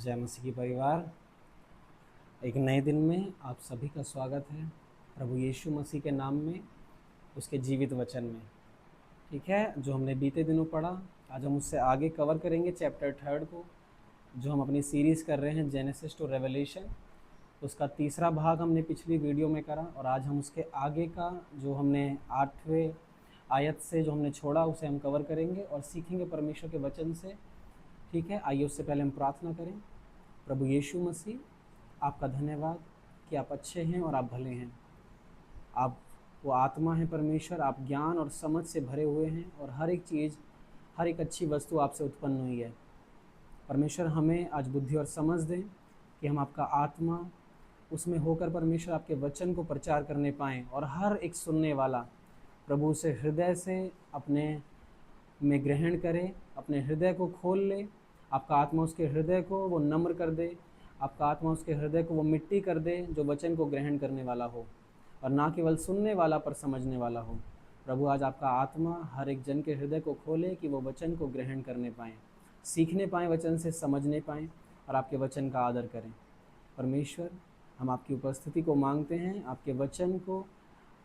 जय मसीह की परिवार। एक नए दिन में आप सभी का स्वागत है प्रभु यीशु मसीह के नाम में, उसके जीवित वचन में। ठीक है, जो हमने बीते दिनों पढ़ा, आज हम उससे आगे कवर करेंगे चैप्टर 3 को, जो हम अपनी सीरीज़ कर रहे हैं जेनेसिस टू रेवलेशन। उसका तीसरा भाग हमने पिछली वीडियो में करा और आज हम उसके आगे का जो हमने 8वें आयत से जो हमने छोड़ा उसे हम कवर करेंगे और सीखेंगे परमेश्वर के वचन से। ठीक है, आइए उससे पहले हम प्रार्थना करें। प्रभु यीशु मसीह, आपका धन्यवाद कि आप अच्छे हैं और आप भले हैं। आप वो आत्मा हैं परमेश्वर, आप ज्ञान और समझ से भरे हुए हैं और हर एक चीज़, हर एक अच्छी वस्तु आपसे उत्पन्न हुई है। परमेश्वर, हमें आज बुद्धि और समझ दें कि हम आपका आत्मा उसमें होकर परमेश्वर आपके वचन को प्रचार करने पाएँ और हर एक सुनने वाला प्रभु उसे हृदय से अपने में ग्रहण करे, अपने हृदय को खोल ले। आपका आत्मा उसके हृदय को वो नम्र कर दे, आपका आत्मा उसके हृदय को वो मिट्टी कर दे जो वचन को ग्रहण करने वाला हो और ना केवल सुनने वाला पर समझने वाला हो। प्रभु, आज आपका आत्मा हर एक जन के हृदय को खोले कि वो वचन को ग्रहण करने पाएँ, सीखने पाएँ, वचन से समझने पाएँ और आपके वचन का आदर करें। परमेश्वर, हम आपकी उपस्थिति को मांगते हैं, आपके वचन को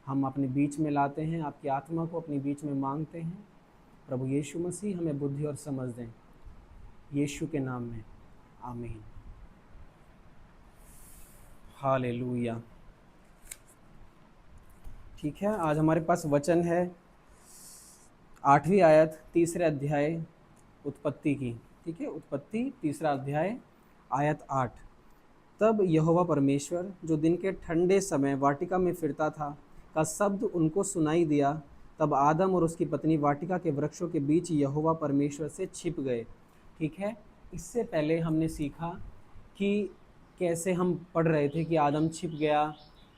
हम अपने बीच में लाते हैं, आपकी आत्मा को अपने बीच में मांगते हैं। प्रभु यीशु मसीह, हमें बुद्धि और समझ दें, यीशु के नाम में, आमीन। हालेलुया। ठीक है, आज हमारे पास वचन है 8वीं आयत, तीसरे अध्याय उत्पत्ति की। ठीक है, उत्पत्ति तीसरा अध्याय आयत 8। तब यहोवा परमेश्वर, जो दिन के ठंडे समय वाटिका में फिरता था, का शब्द उनको सुनाई दिया। तब आदम और उसकी पत्नी वाटिका के वृक्षों के बीच यहोवा परमेश्वर से छिप गए। ठीक है, इससे पहले हमने सीखा कि कैसे हम पढ़ रहे थे कि आदम छिप गया,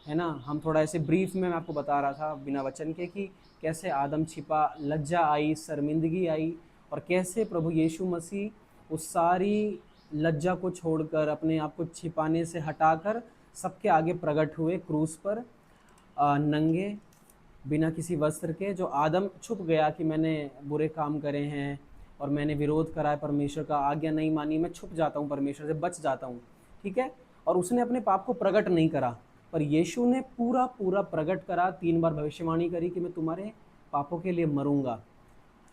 है ना। हम थोड़ा ऐसे ब्रीफ में मैं आपको बता रहा था बिना वचन के कि कैसे आदम छिपा, लज्जा आई, शर्मिंदगी आई और कैसे प्रभु यीशु मसीह उस सारी लज्जा को छोड़कर, अपने आप को छिपाने से हटाकर सबके आगे प्रकट हुए क्रूस पर, नंगे, बिना किसी वस्त्र के। जो आदम छुप गया कि मैंने बुरे काम करे हैं और मैंने विरोध करा है परमेश्वर का, आज्ञा नहीं मानी, मैं छुप जाता हूँ, परमेश्वर से बच जाता हूँ। ठीक है, और उसने अपने पाप को प्रकट नहीं करा, पर यीशु ने पूरा पूरा प्रकट करा। 3 बार भविष्यवाणी करी कि मैं तुम्हारे पापों के लिए मरूंगा,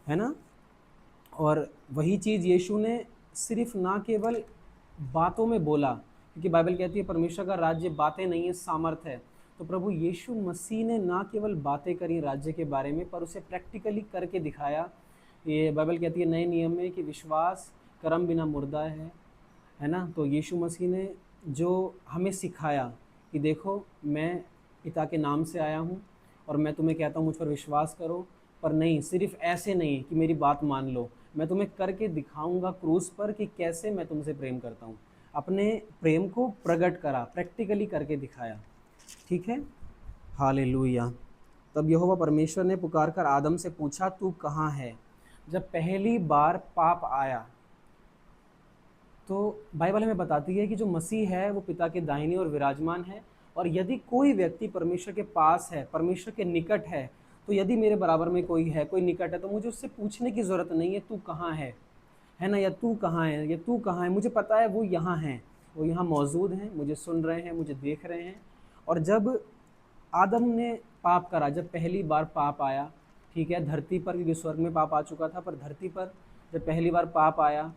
है ना। और वही चीज़ यीशु ने सिर्फ ना केवल बातों में बोला, क्योंकि बाइबल कहती है परमेश्वर का राज्य बातें नहीं है, सामर्थ है। तो प्रभु यीशु मसीह ने ना केवल बातें करी राज्य के बारे में, पर उसे प्रैक्टिकली करके दिखाया। ये बाइबल कहती है नए नियम में कि विश्वास कर्म बिना मुर्दा है ना। तो यीशु मसीह ने जो हमें सिखाया कि देखो, मैं पिता के नाम से आया हूँ और मैं तुम्हें कहता हूँ मुझ पर विश्वास करो, पर नहीं, सिर्फ ऐसे नहीं कि मेरी बात मान लो, मैं तुम्हें करके दिखाऊंगा क्रूस पर कि कैसे मैं तुमसे प्रेम करता हूँ। अपने प्रेम को प्रकट करा, प्रैक्टिकली करके दिखाया। ठीक है, हालेलुया। तब यहोवा परमेश्वर ने पुकार कर आदम से पूछा, तू कहाँ है। जब पहली बार पाप आया तो बाइबल हमें बताती है कि जो मसीह है वो पिता के दाहिनी ओर विराजमान है, और यदि कोई व्यक्ति परमेश्वर के पास है, परमेश्वर के निकट है, तो यदि मेरे बराबर में कोई है, कोई निकट है, तो मुझे उससे पूछने की ज़रूरत नहीं है तू कहाँ है ना, या तू कहाँ है, या तू कहाँ है। मुझे पता है वो यहाँ हैं, वो यहाँ मौजूद हैं, मुझे सुन रहे हैं, मुझे देख रहे हैं। और जब आदम ने पाप करा, जब पहली बार पाप आया, ठीक है, धरती पर, क्योंकि स्वर्ग में पाप आ चुका था, पर धरती पर जब पहली बार पाप आया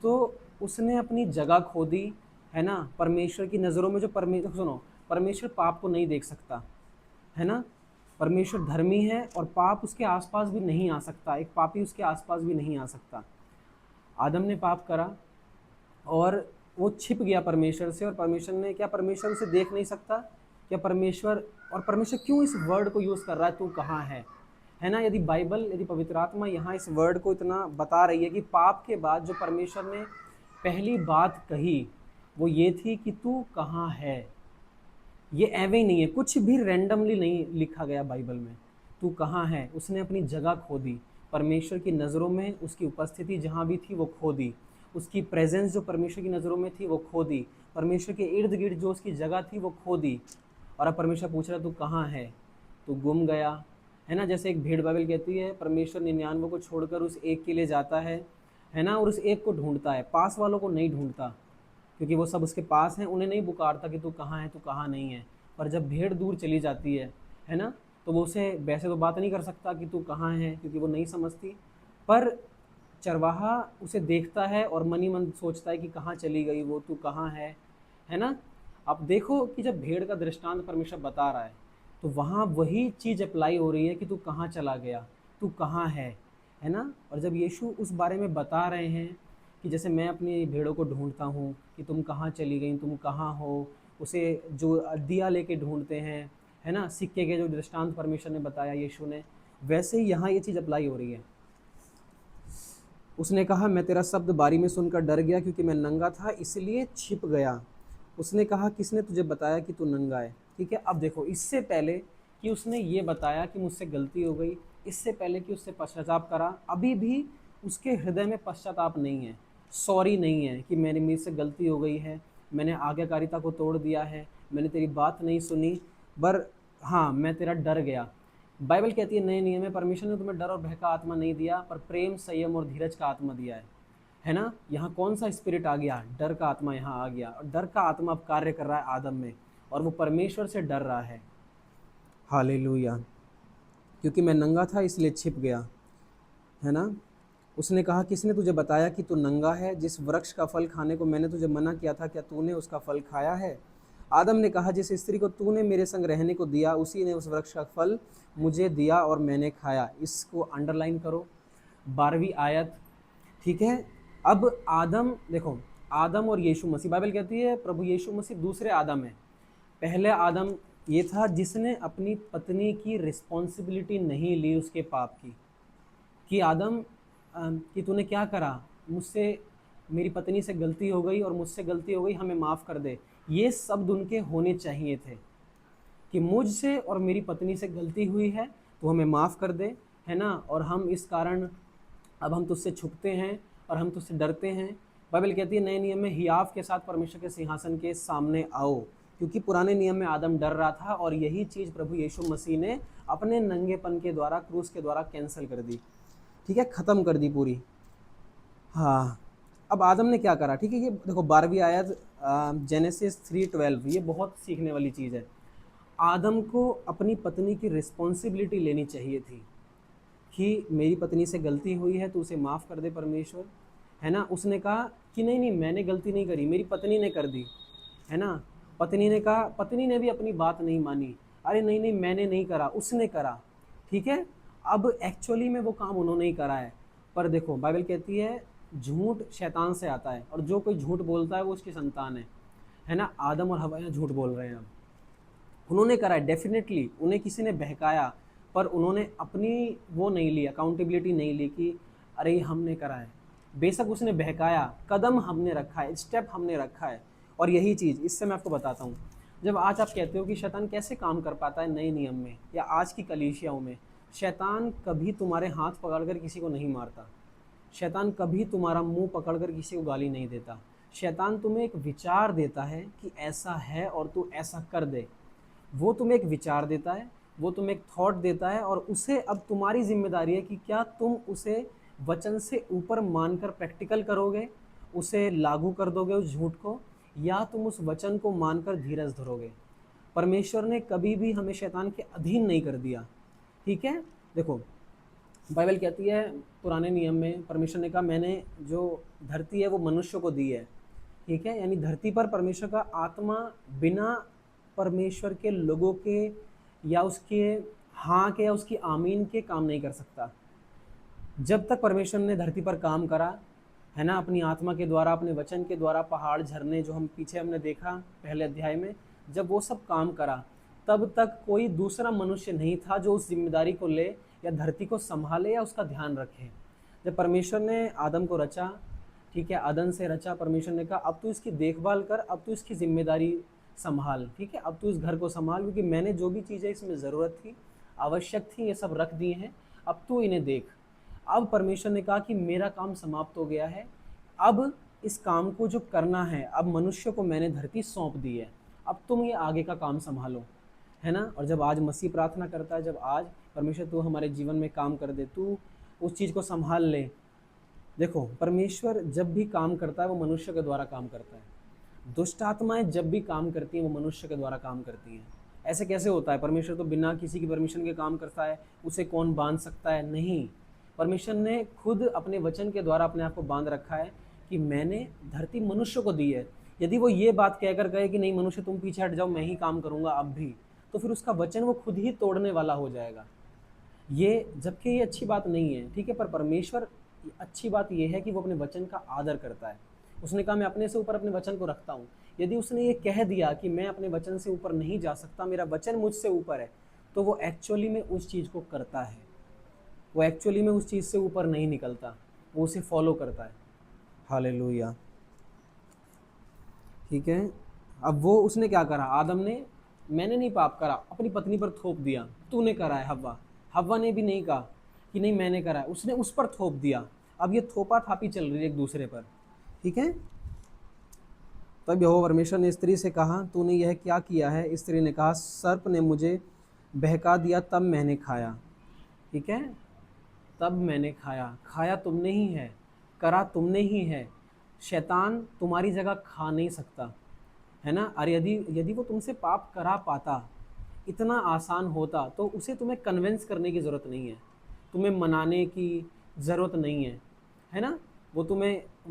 तो उसने अपनी जगह खो दी, है ना। परमेश्वर की नज़रों में जो परमेश्वर पाप को नहीं देख सकता, है ना। परमेश्वर धर्मी है और पाप उसके आसपास भी नहीं आ सकता, एक पापी उसके आसपास भी नहीं आ सकता। आदम ने पाप करा और वो छिप गया परमेश्वर से, और परमेश्वर ने क्या, परमेश्वर उसे देख नहीं सकता क्या, परमेश्वर, और परमेश्वर क्यों इस वर्ड को यूज़ कर रहा है, तू कहाँ है ना। यदि बाइबल, यदि पवित्र आत्मा यहाँ इस वर्ड को इतना बता रही है कि पाप के बाद जो परमेश्वर ने पहली बात कही वो ये थी कि तू कहाँ है। ये एवे ही नहीं है, कुछ भी रैंडमली नहीं लिखा गया बाइबल में। तू कहाँ है, उसने अपनी जगह खो दी। परमेश्वर की नज़रों में उसकी उपस्थिति जहाँ भी थी वो खो दी, उसकी प्रेजेंस जो परमेश्वर की नज़रों में थी वो खो दी, परमेश्वर के इर्द गिर्द जो उसकी जगह थी वो खो दी। और अब परमेश्वर पूछ रहा, तू कहाँ है, तू गुम गया, है ना। जैसे एक भेड़, बाइबल कहती है परमेश्वर 99 को छोड़कर उस एक के लिए जाता है ना, और उस एक को ढूंढता है, पास वालों को नहीं ढूंढता, क्योंकि वो सब उसके पास हैं, उन्हें नहीं पुकारता कि तू कहाँ है, तू कहाँ नहीं है। पर जब भेड़ दूर चली जाती है ना, तो वो उसे वैसे तो बात नहीं कर सकता कि तू कहाँ है, क्योंकि वो नहीं समझती। पर चरवाहा उसे देखता है और मन ही मन सोचता है कि कहाँ चली गई वो, तू कहाँ है ना। आप देखो कि जब भेड़ का दृष्टांत परमेश्वर बता रहा है, तो वहाँ वही चीज़ अप्लाई हो रही है कि तू कहाँ चला गया, तू कहाँ है ना। और जब यीशु उस बारे में बता रहे हैं कि जैसे मैं अपनी भेड़ों को ढूंढता हूँ कि तुम कहाँ चली गई, तुम कहाँ हो, उसे जो दिया लेके ढूंढते हैं, है ना, सिक्के के जो दृष्टांत परमेश्वर ने बताया यीशु ने, वैसे ही यहाँ ये चीज़ अप्लाई हो रही है। उसने कहा, मैं तेरा शब्द बारी में सुनकर डर गया, क्योंकि मैं नंगा था इसलिए छिप गया। उसने कहा, किसने तुझे बताया कि तू नंगा है। ठीक है, अब देखो, इससे पहले कि उसने ये बताया कि मुझसे गलती हो गई, इससे पहले कि उससे पश्चाताप करा, अभी भी उसके हृदय में पश्चाताप नहीं है, सॉरी नहीं है कि मेरे से गलती हो गई है, मैंने आज्ञाकारिता को तोड़ दिया है, मैंने तेरी बात नहीं सुनी, पर हाँ मैं तेरा डर गया। बाइबल कहती है नए नियम में परमेश्वर ने तुम्हें डर और भय का आत्मा नहीं दिया, पर प्रेम, संयम और धीरज का आत्मा दिया है ना। यहाँ कौन सा स्पिरिट आ गया, डर का आत्मा यहाँ आ गया, और डर का आत्मा अब कार्य कर रहा है आदम में, और वो परमेश्वर से डर रहा है। हालेलुया। क्योंकि मैं नंगा था इसलिए छिप गया, है ना। उसने कहा, किसने तुझे बताया कि तू नंगा है, जिस वृक्ष का फल खाने को मैंने तुझे मना किया था, क्या तूने उसका फल खाया है। आदम ने कहा, जिस स्त्री को तूने मेरे संग रहने को दिया, उसी ने उस वृक्ष का फल मुझे दिया और मैंने खाया। इसको अंडरलाइन करो, 12वीं आयत। ठीक है, अब आदम, देखो, आदम और यीशु मसीह, बाइबल कहती है प्रभु यीशु मसीह दूसरे आदम है। पहले आदम ये था जिसने अपनी पत्नी की रिस्पॉन्सिबिलिटी नहीं ली उसके पाप की, कि आदम कि तूने क्या करा, मुझसे, मेरी पत्नी से गलती हो गई और मुझसे गलती हो गई, हमें माफ़ कर दे। ये शब्द उनके होने चाहिए थे कि मुझसे और मेरी पत्नी से गलती हुई है, तो हमें माफ़ कर दे, है ना। और हम इस कारण अब हम तुझसे छुपते हैं और हम तुझसे डरते हैं। बाइबल कहती है नए नियम में हियाव के साथ परमेश्वर के सिंहासन के सामने आओ, क्योंकि पुराने नियम में आदम डर रहा था, और यही चीज़ प्रभु यीशु मसीह ने अपने नंगेपन के द्वारा, क्रूस के द्वारा कैंसिल कर दी। ठीक है, ख़त्म कर दी पूरी। हाँ, अब आदम ने क्या करा, ठीक है, ये देखो 12वीं आयत जेनेसिस 3:12, ये बहुत सीखने वाली चीज़ है। आदम को अपनी पत्नी की रिस्पॉन्सिबिलिटी लेनी चाहिए थी कि मेरी पत्नी से गलती हुई है तो उसे माफ़ कर दे परमेश्वर, है ना। उसने कहा कि नहीं नहीं, मैंने गलती नहीं करी, मेरी पत्नी ने कर दी, है ना। पत्नी ने कहा, पत्नी ने भी अपनी बात नहीं मानी, अरे नहीं नहीं मैंने नहीं करा, उसने करा। ठीक है, अब एक्चुअली में वो काम उन्होंने ही करा है। पर देखो बाइबल कहती है झूठ शैतान से आता है, और जो कोई झूठ बोलता है वो उसकी संतान है ना। आदम और हवा झूठ बोल रहे हैं, अब उन्होंने करा है, डेफिनेटली उन्हें किसी ने बहकाया, पर उन्होंने अपनी वो नहीं ली, अकाउंटेबिलिटी नहीं ली कि अरे ये हमने करा है। बेशक उसने बहकाया, कदम हमने रखा है, स्टेप हमने रखा है। और यही चीज़, इससे मैं आपको बताता हूँ, जब आज आप कहते हो कि शैतान कैसे काम कर पाता है नए नियम में या आज की कलीसियाओं में, शैतान कभी तुम्हारे हाथ पकड़कर किसी को नहीं मारता, शैतान कभी तुम्हारा मुंह पकड़कर किसी को गाली नहीं देता। शैतान तुम्हें एक विचार देता है कि ऐसा है और तू ऐसा कर दे। वो तुम्हें एक विचार देता है, वो तुम्हें एक थॉट देता है, और उसे अब तुम्हारी जिम्मेदारी है कि क्या तुम उसे वचन से ऊपर मानकर प्रैक्टिकल करोगे, उसे लागू कर दोगे उस झूठ को, या तुम उस वचन को मानकर धीरज धरोगे। परमेश्वर ने कभी भी हमें शैतान के अधीन नहीं कर दिया। ठीक है, देखो बाइबल कहती है पुराने नियम में परमेश्वर ने कहा मैंने जो धरती है वो मनुष्य को दी है। ठीक है, यानी धरती पर परमेश्वर का आत्मा बिना परमेश्वर के लोगों के या उसके हाँ के या उसकी आमीन के काम नहीं कर सकता। जब तक परमेश्वर ने धरती पर काम करा, है ना, अपनी आत्मा के द्वारा, अपने वचन के द्वारा, पहाड़, झरने जो हम पीछे हमने देखा पहले अध्याय में, जब वो सब काम करा, तब तक कोई दूसरा मनुष्य नहीं था जो उस जिम्मेदारी को ले या धरती को संभाले या उसका ध्यान रखे। जब परमेश्वर ने आदम को रचा, ठीक है, अदन से रचा, परमेश्वर ने कहा अब तू इसकी देखभाल कर, अब तू इसकी जिम्मेदारी संभाल। ठीक है, अब तू इस घर को संभाल, क्योंकि मैंने जो भी चीज़ें इसमें ज़रूरत थी, आवश्यक थी, ये सब रख दी हैं, अब तू इन्हें देख। अब परमेश्वर ने कहा कि मेरा काम समाप्त हो गया है, अब इस काम को जो करना है, अब मनुष्य को मैंने धरती सौंप दी है, अब तुम ये आगे का काम संभालो, है ना। और जब आज मसीह प्रार्थना करता है, जब आज परमेश्वर तू हमारे जीवन में काम कर दे, तू उस चीज़ को संभाल ले। देखो परमेश्वर जब भी काम करता है वो मनुष्य के द्वारा काम करता है। दुष्ट आत्माएं जब भी काम करती हैं वो मनुष्य के द्वारा काम करती हैं। ऐसे कैसे होता है? परमेश्वर तो बिना किसी की परमिशन के काम करता है, उसे कौन बांध सकता है? नहीं, परमेश्वर ने खुद अपने वचन के द्वारा अपने आप को बांध रखा है कि मैंने धरती मनुष्य को दी है। यदि वो ये बात कहकर गए कि नहीं मनुष्य तुम पीछे हट जाओ, मैं ही काम करूंगा अब भी, तो फिर उसका वचन वो खुद ही तोड़ने वाला हो जाएगा। ये जबकि ये अच्छी बात नहीं है, ठीक है, पर परमेश्वर अच्छी बात ये है कि वो अपने वचन का आदर करता है। उसने कहा मैं अपने से ऊपर अपने वचन को रखता हूँ। यदि उसने ये कह दिया कि मैं अपने वचन से ऊपर नहीं जा सकता, मेरा वचन मुझसे ऊपर है, तो वो एक्चुअली में उस चीज़ को करता है। वो एक्चुअली में उस चीज़ से ऊपर नहीं निकलता, वो उसे फॉलो करता है। हालेलुया। ठीक है, अब वो उसने क्या करा? आदम ने, मैंने नहीं पाप करा, अपनी पत्नी पर थोप दिया, तूने करा है। हव्वा, हव्वा ने भी नहीं कहा कि नहीं मैंने करा है, उसने उस पर थोप दिया। अब ये थोपा थापी चल रही है एक दूसरे पर, ठीक है। तब यहोवा परमेश्वर ने स्त्री से कहा तूने यह क्या किया है? स्त्री ने कहा सर्प ने मुझे बहका दिया तब मैंने खाया। ठीक है, तब मैंने खाया। खाया तुमने ही है, करा तुमने ही है, शैतान तुम्हारी जगह खा नहीं सकता, है ना। और यदि यदि वो तुमसे पाप करा पाता, इतना आसान होता, तो उसे तुम्हें कन्विंस करने की ज़रूरत नहीं है, तुम्हें मनाने की ज़रूरत नहीं है ना। वो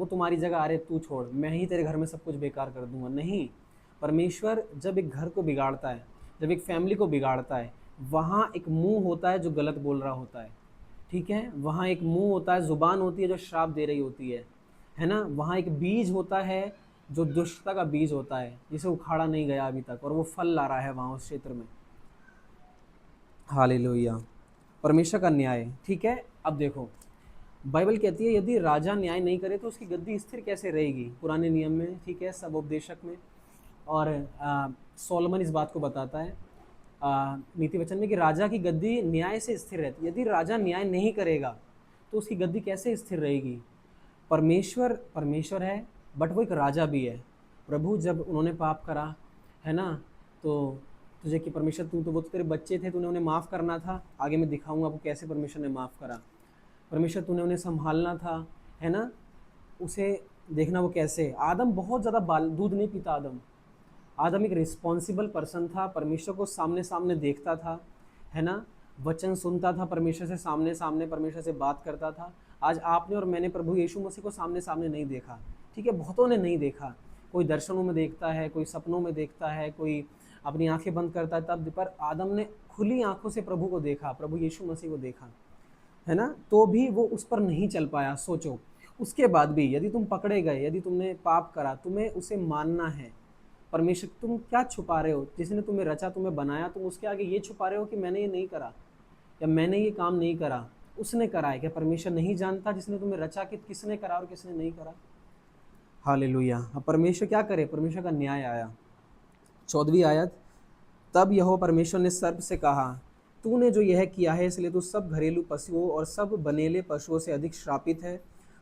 तुम्हारी जगह, अरे तू छोड़, मैं ही तेरे घर में सब कुछ बेकार कर दूंगा। नहीं, परमेश्वर जब एक घर को बिगाड़ता है, जब एक फैमिली को बिगाड़ता है, वहाँ एक मुंह होता है जो गलत बोल रहा होता है, ठीक है। वहाँ एक मुंह होता है, जुबान होती है जो श्राप दे रही होती है ना। वहाँ एक बीज होता है जो दुष्टता का बीज होता है, जिसे उखाड़ा नहीं गया अभी तक, और वो फल ला रहा है वहाँ उस क्षेत्र में। हालेलुया। परमेश्वर का न्याय, ठीक है। अब देखो, बाइबल कहती है यदि राजा न्याय नहीं करे तो उसकी गद्दी स्थिर कैसे रहेगी, पुराने नियम में, ठीक है, सब उपदेशक में। और सोलोमन इस बात को बताता है नीति वचन में कि राजा की गद्दी न्याय से स्थिर रहती है। यदि राजा न्याय नहीं करेगा तो उसकी गद्दी कैसे स्थिर रहेगी? परमेश्वर परमेश्वर है, बट वो एक राजा भी है। प्रभु जब उन्होंने पाप करा, है ना, तो तुझे कि परमेश्वर तू तो, वो तो तेरे बच्चे थे, तूने उन्हें माफ़ करना था। आगे मैं दिखाऊंगा आपको कैसे परमेश्वर ने माफ़ करा। परमेश्वर तूने उन्हें संभालना था, है ना। उसे देखना वो कैसे, आदम बहुत ज़्यादा बाल दूध नहीं पीता। आदम एक रिस्पॉन्सिबल पर्सन था, परमेश्वर को सामने सामने देखता था, है ना, वचन सुनता था परमेश्वर से, सामने सामने परमेश्वर से बात करता था। आज आपने और मैंने प्रभु यीशु मसीह को सामने सामने नहीं देखा, ठीक है, बहुतों ने नहीं देखा। कोई दर्शनों में देखता है, कोई सपनों में देखता है, कोई अपनी आंखें बंद करता है तब, पर आदम ने खुली आंखों से प्रभु को देखा, प्रभु यीशु मसीह को देखा, है ना। तो भी वो उस पर नहीं चल पाया। सोचो, उसके बाद भी यदि तुम पकड़े गए, यदि तुमने पाप करा, तुम्हें उसे मानना है। परमेश्वर, तुम क्या छुपा रहे हो? जिसने तुम्हें रचा, तुम्हें बनाया, तुम उसके आगे ये छुपा रहे हो कि मैंने ये नहीं करा या मैंने ये काम नहीं करा, उसने करा है। क्या परमेश्वर नहीं जानता जिसने तुम्हें रचा कि किसने करा और किसने नहीं करा? हालेलुया। अब परमेश्वर क्या करे? परमेश्वर का न्याय आया। 14वीं आयत, तब यहोवा परमेश्वर ने सर्प से कहा तूने जो यह किया है इसलिए तू सब घरेलू पशुओं और सब बनेले पशुओं से अधिक श्रापित है।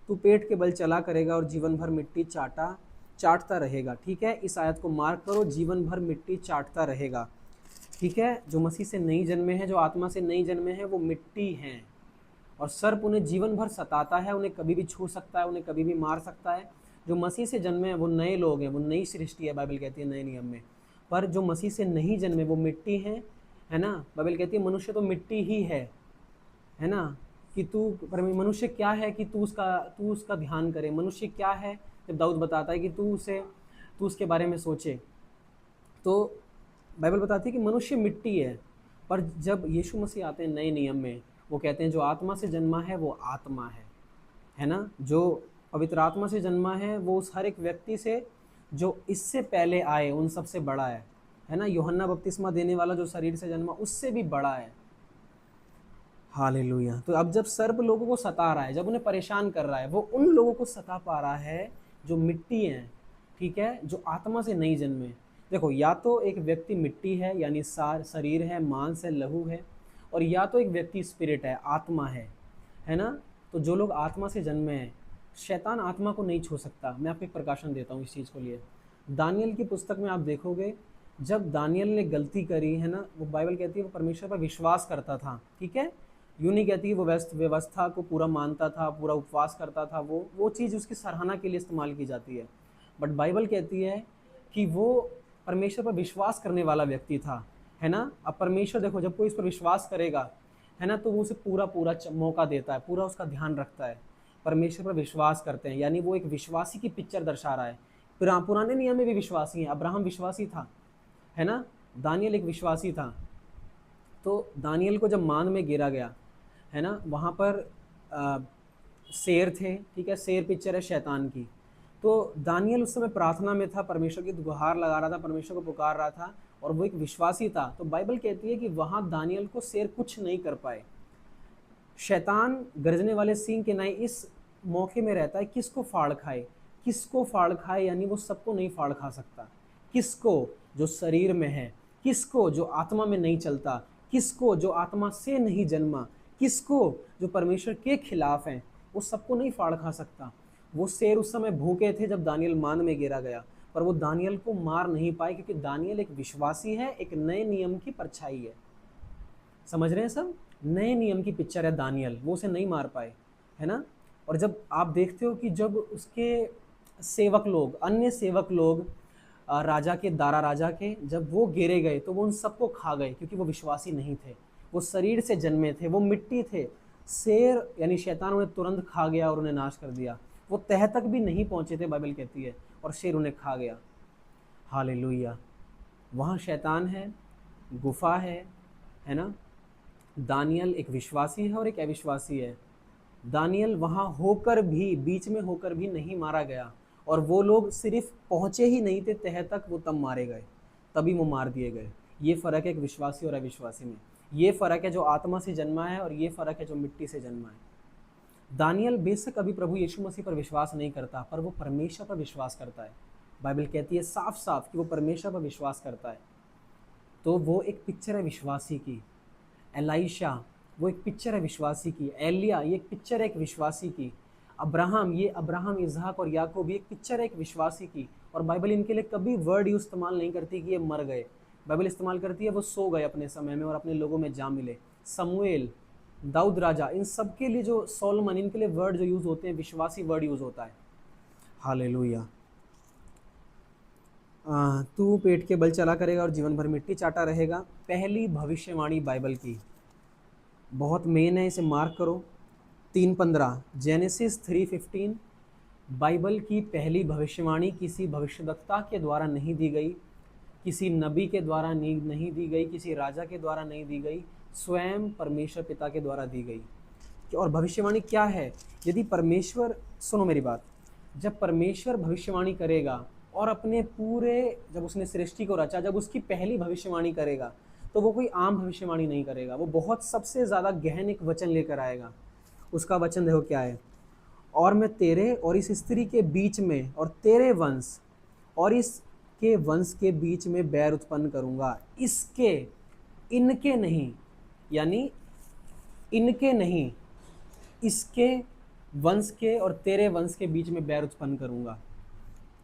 तू पेट के बल चला करेगा और जीवन भर मिट्टी चाटता रहेगा। ठीक है, इस आयत को मार्क करो, जीवन भर मिट्टी चाटता रहेगा। ठीक है, जो मसीह से नहीं जन्मे हैं, जो आत्मा से नहीं जन्मे हैं, वो मिट्टी हैं, और सर्प उन्हें जीवन भर सताता है, उन्हें कभी भी छू सकता है, उन्हें कभी भी मार सकता है। जो मसीह से जन्मे हैं वो नए लोग हैं, वो नई सृष्टि है, बाइबल कहती है नए नियम में। पर जो मसीह से नहीं जन्मे वो मिट्टी हैं, है ना। बाइबल कहती है मनुष्य तो मिट्टी ही है ना। कि तू मनुष्य क्या है कि तू उसका ध्यान करे, मनुष्य क्या है जब दाऊद बताता है कि तू उसके बारे में सोचे। तो बाइबल बताती है कि मनुष्य मिट्टी है, पर जब यीशु मसीह आते हैं नए नियम में, वो कहते हैं जो आत्मा से जन्मा है वो आत्मा है ना। जो पवित्र आत्मा से जन्मा है वो उस हर एक व्यक्ति से जो इससे पहले आए उन सबसे बड़ा है ना। यूहन्ना बपतिस्मा देने वाला जो शरीर से जन्मा उससे भी बड़ा है। हालेलुया। तो अब जब सर्प लोगों को सता रहा है, जब उन्हें परेशान कर रहा है, वो उन लोगों को सता पा रहा है जो मिट्टी हैं, ठीक है, जो आत्मा से नहीं जन्मे। देखो, या तो एक व्यक्ति मिट्टी है यानी शरीर है, मांस है, लहू है, और या तो एक व्यक्ति स्पिरिट है, आत्मा है ना। तो जो लोग आत्मा से जन्मे हैं, शैतान आत्मा को नहीं छू सकता। मैं आपको एक प्रकाशन देता हूँ इस चीज़ को लिए। दानियल की पुस्तक में आप देखोगे, जब दानियल ने गलती करी, है ना, वो बाइबल कहती है वो परमेश्वर पर विश्वास करता था, ठीक है, यूँ नहीं कहती कि वो व्यवस्था को पूरा मानता था, पूरा उपवास करता था, वो चीज़ उसकी सराहना के लिए इस्तेमाल की जाती है। बट बाइबल कहती है कि वो परमेश्वर पर विश्वास करने वाला व्यक्ति था, है ना। अब परमेश्वर देखो, जब कोई इस पर विश्वास करेगा, है ना, तो वो उसे पूरा पूरा मौका देता है, पूरा उसका ध्यान रखता है। परमेश्वर पर विश्वास करते हैं, यानी वो एक विश्वासी की पिक्चर दर्शा रहा है। पुराने नियम में भी विश्वासी हैं, अब्राहम विश्वासी था, है ना, दानियल एक विश्वासी था। तो दानियल को जब मान में गिरा गया, है ना, वहाँ पर शेर थे, ठीक है, शेर पिक्चर है शैतान की। तो दानियल उस समय प्रार्थना में था, परमेश्वर की गुहार लगा रहा था, परमेश्वर को पुकार रहा था, और वो एक विश्वासी था। तो बाइबल कहती है कि वहाँ दानियल को शेर कुछ नहीं कर पाए। शैतान गरजने वाले सींग के नाई इस मौके में रहता है, किसको फाड़ खाए, किसको फाड़ खाए, यानी वो सबको नहीं फाड़ खा सकता। किसको? जो शरीर में है। किसको? जो आत्मा में नहीं चलता। किसको? जो आत्मा से नहीं जन्मा। किसको? जो परमेश्वर के खिलाफ हैं, वो सबको नहीं फाड़ खा सकता। वो शेर उस समय भूखे थे जब दानियल मान में गिरा गया, पर वो दानियल को मार नहीं पाए, क्योंकि दानियल एक विश्वासी है, एक नए नियम की परछाई है। समझ रहे हैं सब? नए नियम की पिक्चर है दानियल, वो उसे नहीं मार पाए, है ना। और जब आप देखते हो कि जब उसके सेवक लोग, अन्य सेवक लोग राजा के, दारा राजा के, जब वो गिरे गए तो वो उन सबको खा गए, क्योंकि वो विश्वासी नहीं थे, वो शरीर से जन्मे थे, वो मिट्टी थे। शेर यानी शैतान उन्हें तुरंत खा गया और उन्हें नाश कर दिया। वो तह तक भी नहीं पहुंचे थे, बाइबल कहती है, और शेर उन्हें खा गया। हालेलुया। वहाँ शैतान है, गुफा है ना। दानियल एक विश्वासी है और एक अविश्वासी है। दानियल वहाँ होकर भी, बीच में होकर भी नहीं मारा गया, और वो लोग सिर्फ पहुँचे ही नहीं थे तह तक, वो तब मारे गए, तभी वो मार दिए गए। ये फ़र्क है एक विश्वासी और अविश्वासी में। ये फ़र्क है जो आत्मा से जन्मा है, और ये फ़र्क है जो मिट्टी से जन्मा है। दानियल बेशक अभी प्रभु यीशु मसीह पर विश्वास नहीं करता, पर वो परमेश्वर पर विश्वास करता है। बाइबल कहती है साफ साफ कि वो परमेश्वर पर विश्वास करता है। तो वो एक पिक्चर है विश्वासी की। एलाइशा, वो एक पिक्चर है विश्वासी की। एलिया, ये एक पिक्चर है एक विश्वासी की। अब्राहम, ये अब्राहम, इसहाक और याकूब, ये एक पिक्चर है एक विश्वासी की। और बाइबल इनके लिए कभी वर्ड यूज इस्तेमाल नहीं करती कि ये मर गए। बाइबल इस्तेमाल करती है वो सो गए अपने समय में और अपने लोगों में जा मिले। समूएल, दाऊद राजा, इन सब के लिए, जो सोलोमन, इनके लिए वर्ड जो यूज होते हैं, विश्वासी वर्ड यूज होता है। हालेलुया। तू पेट के बल चला करेगा और जीवन भर मिट्टी चाटा रहेगा। पहली भविष्यवाणी बाइबल की, बहुत मेन है, इसे मार्क करो। 3:15, जेनेसिस 3:15, बाइबल की पहली भविष्यवाणी किसी भविष्यवक्ता के द्वारा नहीं दी गई, किसी नबी के द्वारा नहीं दी गई, किसी राजा के द्वारा नहीं दी गई, स्वयं परमेश्वर पिता के द्वारा दी गई। और भविष्यवाणी क्या है? यदि परमेश्वर, सुनो मेरी बात, जब परमेश्वर भविष्यवाणी करेगा और अपने पूरे, जब उसने सृष्टि को रचा, जब उसकी पहली भविष्यवाणी करेगा, तो वो कोई आम भविष्यवाणी नहीं करेगा, वो बहुत सबसे ज़्यादा गहन एक वचन लेकर आएगा। उसका वचन देखो क्या है। और मैं तेरे और इस स्त्री के बीच में और तेरे वंश और इसके वंश के बीच में बैर उत्पन्न करूंगा। इसके, इनके नहीं, यानी इनके नहीं, इसके वंश के और तेरे वंश के बीच में बैर उत्पन्न करूंगा।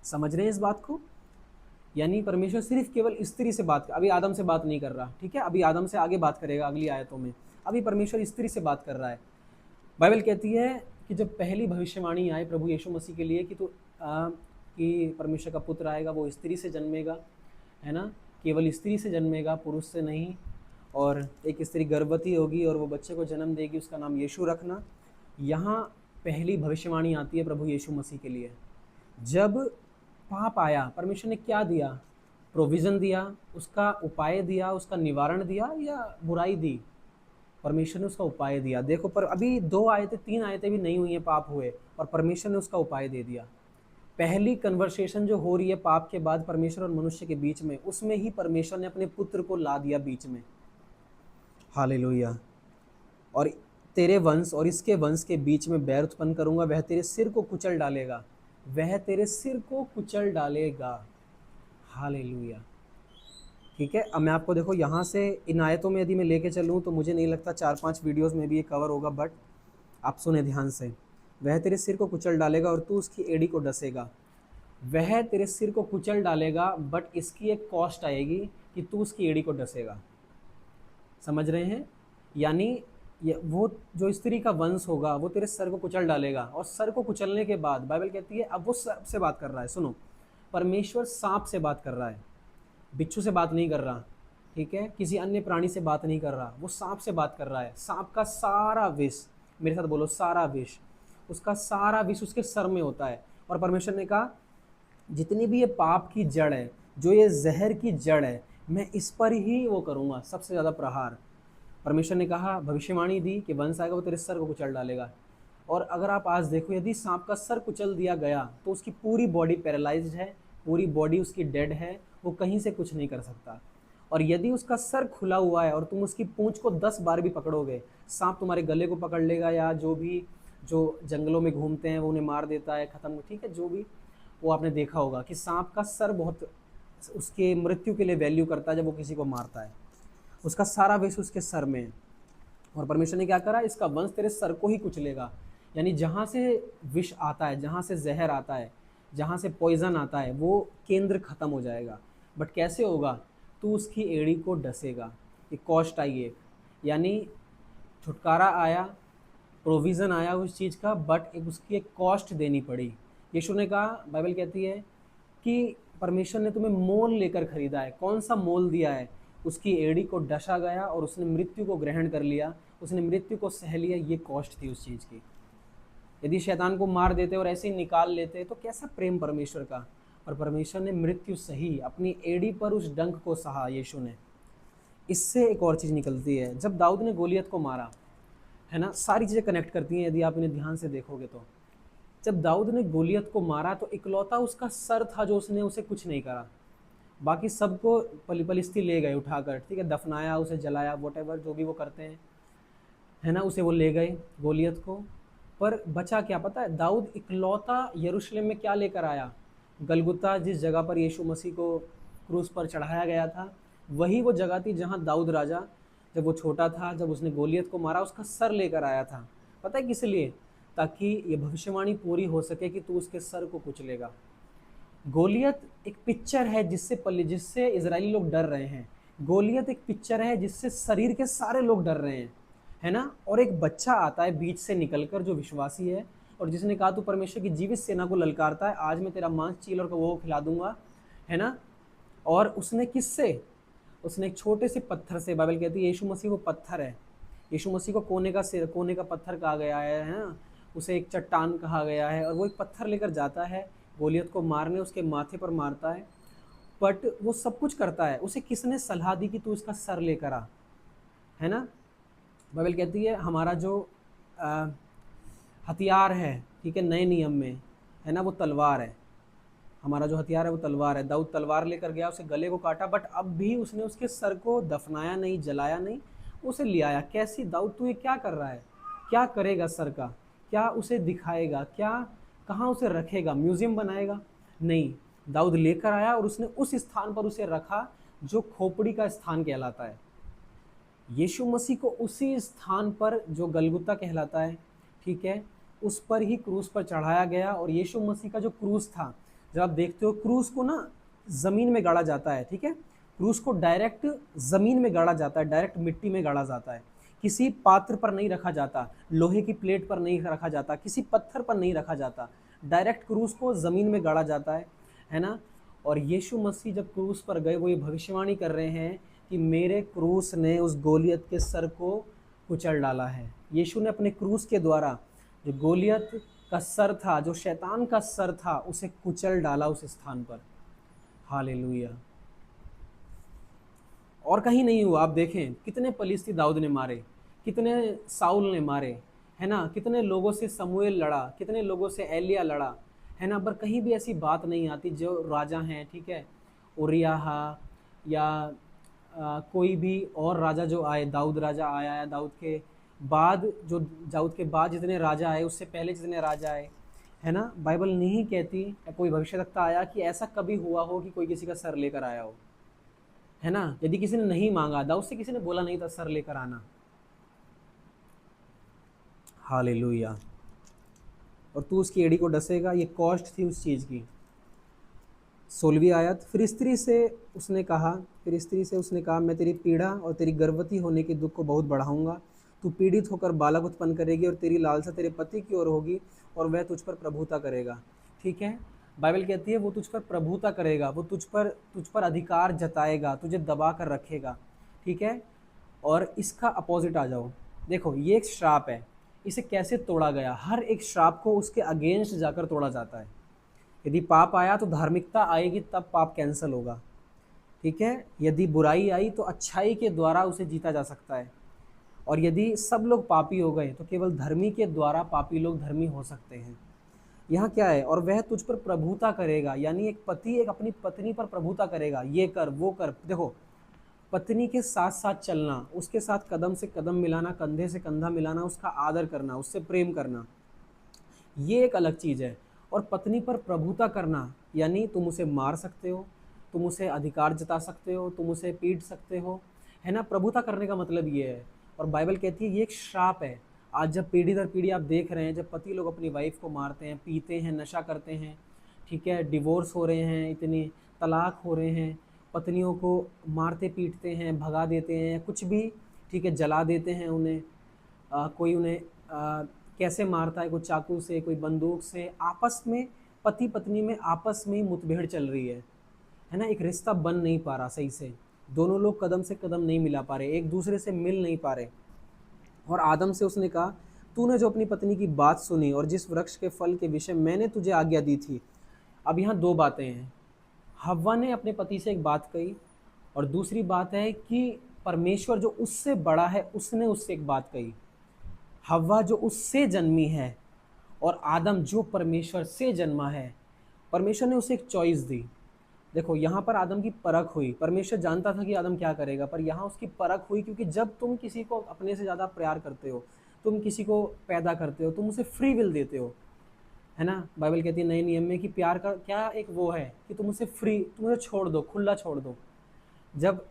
समझ रहे हैं इस बात को? यानी परमेश्वर सिर्फ केवल स्त्री से बात, अभी आदम से बात नहीं कर रहा, ठीक है, अभी आदम से आगे बात करेगा अगली आयतों में। अभी परमेश्वर स्त्री से बात कर रहा है। बाइबल कहती है कि जब पहली भविष्यवाणी आए प्रभु यीशु मसीह के लिए कि परमेश्वर का पुत्र आएगा, वो स्त्री से जन्मेगा, है ना, केवल स्त्री से जन्मेगा, पुरुष से नहीं। और एक स्त्री गर्भवती होगी और वो बच्चे को जन्म देगी, उसका नाम यीशु रखना। यहाँ पहली भविष्यवाणी आती है प्रभु यीशु मसीह के लिए। जब पाप आया, परमेश्वर ने क्या दिया? प्रोविज़न दिया, उसका उपाय दिया, उसका निवारण दिया, या बुराई दी? परमेश्वर ने उसका उपाय दिया। देखो, पर अभी 2 आयतें 3 आयतें भी नहीं हुई हैं, पाप हुए, और परमेश्वर ने उसका उपाय दे दिया। पहली कन्वर्सेशन जो हो रही है पाप के बाद परमेश्वर और मनुष्य के बीच में, उसमें ही परमेश्वर ने अपने पुत्र को ला दिया बीच में। हालेलुया। और तेरे वंश और इसके वंश के बीच में बैर उत्पन्न करूंगा, वह तेरे सिर को कुचल डालेगा, वह तेरे सिर को कुचल डालेगा। हालेलुया। ठीक है, अब मैं आपको, देखो, यहाँ से इन आयतों में यदि मैं लेके चलूँ तो मुझे नहीं लगता 4-5 वीडियोस में भी ये कवर होगा, बट आप सुने ध्यान से। वह तेरे सिर को कुचल डालेगा और तू उसकी एड़ी को डसेगा। वह तेरे सिर को कुचल डालेगा, बट इसकी एक कॉस्ट आएगी कि तू उसकी एड़ी को डसेगा। समझ रहे हैं? यानी वो जो स्त्री का वंश होगा वो तेरे सर को कुचल डालेगा, और सर को कुचलने के बाद बाइबल कहती है, अब वो सर से बात कर रहा है, सुनो, परमेश्वर सांप से बात कर रहा है, बिच्छू से बात नहीं कर रहा, ठीक है, किसी अन्य प्राणी से बात नहीं कर रहा, वो सांप से बात कर रहा है। सांप का सारा विष, मेरे साथ बोलो, सारा विष, उसका सारा विष उसके सर में होता है। और परमेश्वर ने कहा जितनी भी ये पाप की जड़ है, जो ये जहर की जड़ है, मैं इस पर ही वो करूँगा सबसे ज़्यादा प्रहार। परमेश्वर ने कहा, भविष्यवाणी दी कि वंश आएगा वो तेरे सर को कुचल डालेगा। और अगर आप आज देखो, यदि सांप का सर कुचल दिया गया तो उसकी पूरी बॉडी पैरालाइज्ड है, पूरी बॉडी उसकी डेड है, वो कहीं से कुछ नहीं कर सकता। और यदि उसका सर खुला हुआ है और तुम उसकी पूंछ को 10 बार भी पकड़ोगे, सांप तुम्हारे गले को पकड़ लेगा, या जो भी जो जंगलों में घूमते हैं वो उन्हें मार देता है, खत्म, ठीक है, जो भी, वो आपने देखा होगा कि सांप का सर बहुत उसके मृत्यु के लिए वैल्यू करता है जब वो किसी को मारता है। उसका सारा विष उसके सर में है। और परमेश्वर ने क्या करा, इसका वंश तेरे सर को ही कुचलेगा। यानी जहाँ से विष आता है, जहाँ से जहर आता है, जहाँ से पॉइजन आता है, वो केंद्र खत्म हो जाएगा। बट कैसे होगा, तू उसकी एड़ी को डसेगा। ये कॉस्ट आई है, यानी छुटकारा आया, प्रोविज़न आया उस चीज़ का, बट एक उसकी एक कॉस्ट देनी पड़ी। यीशु ने कहा, बाइबल कहती है कि परमेश्वर ने तुम्हें मोल लेकर खरीदा है। कौन सा मोल दिया है, उसकी एड़ी को डसा गया और उसने मृत्यु को ग्रहण कर लिया, उसने मृत्यु को सह लिया, ये कॉस्ट थी उस चीज़ की। यदि शैतान को मार देते और ऐसे ही निकाल लेते तो कैसा प्रेम परमेश्वर का। और परमेश्वर ने मृत्यु सही, अपनी एड़ी पर उस डंक को सहा यीशु ने। इससे एक और चीज़ निकलती है, जब दाऊद ने गोलियत को मारा, है ना, सारी चीज़ें कनेक्ट करती हैं यदि आप इन्हें ध्यान से देखोगे तो। जब दाऊद ने गोलियत को मारा तो इकलौता उसका सर था जो उसने उसे कुछ नहीं करा, बाकी सबको पलिस्ती ले गए उठाकर, ठीक है, दफनाया, उसे जलाया, वॉटेवर जो भी वो करते हैं, है ना, उसे वो ले गए गोलियत को। पर बचा क्या पता है, दाऊद इकलौता यरूशलेम में क्या लेकर आया, गलगुता, जिस जगह पर यीशु मसीह को क्रूस पर चढ़ाया गया था, वही वो जगह थी जहाँ दाऊद राजा जब वो छोटा था, जब उसने गोलियत को मारा, उसका सर लेकर आया था। पता है किस लिए, ताकि ये भविष्यवाणी पूरी हो सके कि तू उसके सर को कुचलेगा। गोलियत एक पिक्चर है जिससे इजरायली लोग डर रहे हैं। गोलियत एक पिक्चर है जिससे शरीर के सारे लोग डर रहे हैं, है ना। और एक बच्चा आता है बीच से निकलकर जो विश्वासी है, और जिसने कहा तू परमेश्वर की जीवित सेना को ललकारता है, आज मैं तेरा मांस चील और वो खिला दूंगा, है ना। और उसने किससे, उसने एक छोटे से पत्थर से, बाइबल कहती है यीशु मसीह वो पत्थर है। यीशु मसीह को कोने का पत्थर कहा गया है ना, उसे एक चट्टान कहा गया है। और वो एक पत्थर लेकर जाता है गोलियत को मारने, उसके माथे पर मारता है, बट वो सब कुछ करता है। उसे किसने सलाह दी कि तू इसका सर लेकर आ, है ना। बाइबल कहती है हमारा जो हथियार है, ठीक है, नए नियम में, है ना, वो तलवार है। हमारा जो हथियार है वो तलवार है। दाऊद तलवार लेकर गया, उसे गले को काटा, बट अब भी उसने उसके सर को दफनाया नहीं, जलाया नहीं, उसे ले आया। कैसी दाऊद, तू ये क्या कर रहा है, क्या करेगा सर का, क्या उसे दिखाएगा, क्या कहाँ उसे रखेगा, म्यूजियम बनाएगा, नहीं। दाऊद लेकर आया और उसने उस स्थान पर उसे रखा जो खोपड़ी का स्थान कहलाता है। यीशु मसीह को उसी स्थान पर जो गलगुता कहलाता है, ठीक है, उस पर ही क्रूस पर चढ़ाया गया। और यीशु मसीह का जो क्रूस था, जब आप देखते हो क्रूस को ना ज़मीन में गाड़ा जाता है, ठीक है, क्रूस को डायरेक्ट ज़मीन में गाड़ा जाता है, डायरेक्ट मिट्टी में गाड़ा जाता है, किसी पात्र पर नहीं रखा जाता, लोहे की प्लेट पर नहीं रखा जाता, किसी पत्थर पर नहीं रखा जाता, डायरेक्ट क्रूस को ज़मीन में गाड़ा जाता है ना। और यीशु मसीह जब क्रूस पर गए, वो ये भविष्यवाणी कर रहे हैं कि मेरे क्रूस ने उस गोलियत के सर को कुचल डाला है। यीशु ने अपने क्रूस के द्वारा जो गोलियत का सर था, जो शैतान का सर था, उसे कुचल डाला उस स्थान पर। हालेलुया। और कहीं नहीं हुआ। आप देखें कितने पलिस्ती दाऊद ने मारे, कितने साउल ने मारे, है ना, कितने लोगों से समूएल लड़ा, कितने लोगों से एलिया लड़ा, है ना। पर कहीं भी ऐसी बात नहीं आती जो राजा हैं, ठीक है, उरिया या कोई भी और राजा जो आए, दाऊद राजा आया है, दाऊद के बाद जो, दाऊद के बाद जितने राजा आए, उससे पहले जितने राजा आए, है ना, बाइबल नहीं कहती, कोई भविष्यवक्ता आया कि ऐसा कभी हुआ हो कि कोई किसी का सर लेकर आया हो, है ना। यदि किसी ने नहीं मांगा, दाऊद से किसी ने बोला नहीं था सर लेकर आना। हालेलुया। और तू उसकी एड़ी को डसेगा, ये कॉस्ट थी उस चीज़ की। 16वीं आयत, फिर स्त्री से उसने कहा मैं तेरी पीड़ा और तेरी गर्भवती होने के दुख को बहुत बढ़ाऊंगा। तू पीड़ित होकर बालक उत्पन्न करेगी और तेरी लालसा तेरे पति की ओर होगी और वह तुझ पर प्रभुता करेगा। ठीक है, बाइबल कहती है वो तुझ पर प्रभुता करेगा, वो तुझ पर अधिकार जताएगा, तुझे दबा कर रखेगा, ठीक है। और इसका अपोजिट आ जाओ, देखो ये एक श्राप है, इसे कैसे तोड़ा गया। हर एक श्राप को उसके अगेंस्ट जाकर तोड़ा जाता है। यदि पाप आया तो धार्मिकता आएगी, तब पाप कैंसिल होगा, ठीक है। यदि बुराई आई तो अच्छाई के द्वारा उसे जीता जा सकता है। और यदि सब लोग पापी हो गए तो केवल धर्मी के द्वारा पापी लोग धर्मी हो सकते हैं। यहाँ क्या है, और वह तुझ पर प्रभुता करेगा, यानी एक पति एक अपनी पत्नी पर प्रभुता करेगा, ये कर वो कर। देखो, पत्नी के साथ साथ चलना, उसके साथ कदम से कदम मिलाना, कंधे से कंधा मिलाना, उसका आदर करना, उससे प्रेम करना, ये एक अलग चीज़ है। और पत्नी पर प्रभुता करना यानी तुम उसे मार सकते हो, तुम उसे अधिकार जता सकते हो, तुम उसे पीट सकते हो, है ना। प्रभुता करने का मतलब ये है। और बाइबल कहती है ये एक श्राप है। आज जब पीढ़ी दर पीढ़ी आप देख रहे हैं, जब पति लोग अपनी वाइफ को मारते हैं, पीते हैं, नशा करते हैं, ठीक है, डिवोर्स हो रहे हैं, इतने तलाक हो रहे हैं, पत्नियों को मारते पीटते हैं, भगा देते हैं, कुछ भी, ठीक है, जला देते हैं उन्हें, कोई उन्हें कैसे मारता है, कोई चाकू से, कोई बंदूक से, आपस में पति पत्नी में आपस में ही मुठभेड़ चल रही है ना। एक रिश्ता बन नहीं पा रहा सही से, दोनों लोग कदम से कदम नहीं मिला पा रहे, एक दूसरे से मिल नहीं पा रहे। और आदम से उसने कहा, तूने जो अपनी पत्नी की बात सुनी और जिस वृक्ष के फल के विषय मैंने तुझे आज्ञा दी थी। अब यहाँ दो बातें हैं, हव्वा ने अपने पति से एक बात कही, और दूसरी बात है कि परमेश्वर जो उससे बड़ा है उसने उससे एक बात कही। हव्वा जो उससे जन्मी है और आदम जो परमेश्वर से जन्मा है, परमेश्वर ने उसे एक चॉइस दी। देखो यहाँ पर आदम की परख हुई, परमेश्वर जानता था कि आदम क्या करेगा, पर यहाँ उसकी परख हुई, क्योंकि जब तुम किसी को अपने से ज़्यादा प्यार करते हो, तुम किसी को पैदा करते हो, तुम उसे फ्री विल देते हो, है ना। बाइबल कहती है नए नियम में कि प्यार का क्या एक वो है कि तुम उसे फ्री, तुम उसे छोड़ दो, खुला छोड़ दो। जब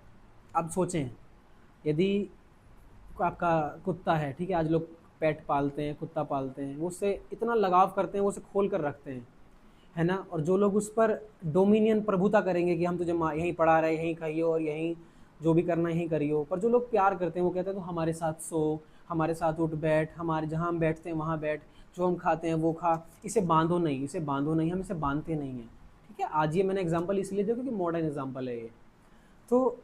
अब सोचें, यदि आपका कुत्ता है, ठीक है, आज लोग पेट पालते हैं, कुत्ता पालते हैं, वो उससे इतना लगाव करते हैं, वो उसे खोल कर रखते हैं, है ना। और जो लोग उस पर डोमिनियन प्रभुता करेंगे कि हम तुझे यहीं पढ़ा रहे, यहीं खाइयो और यहीं जो भी करना यहीं करियो, पर जो लोग प्यार करते हैं वो कहते हैं तो हमारे साथ सो, हमारे साथ उठ बैठ, हमारे जहाँ हम बैठते हैं वहाँ बैठ, जो हम खाते हैं वो खा, इसे बांधो नहीं, इसे बांधो नहीं, हम इसे बांधते नहीं हैं, ठीक है। आज ये मैंने एग्जाम्पल इसलिए दिया क्योंकि मॉडर्न एग्जाम्पल है ये। तो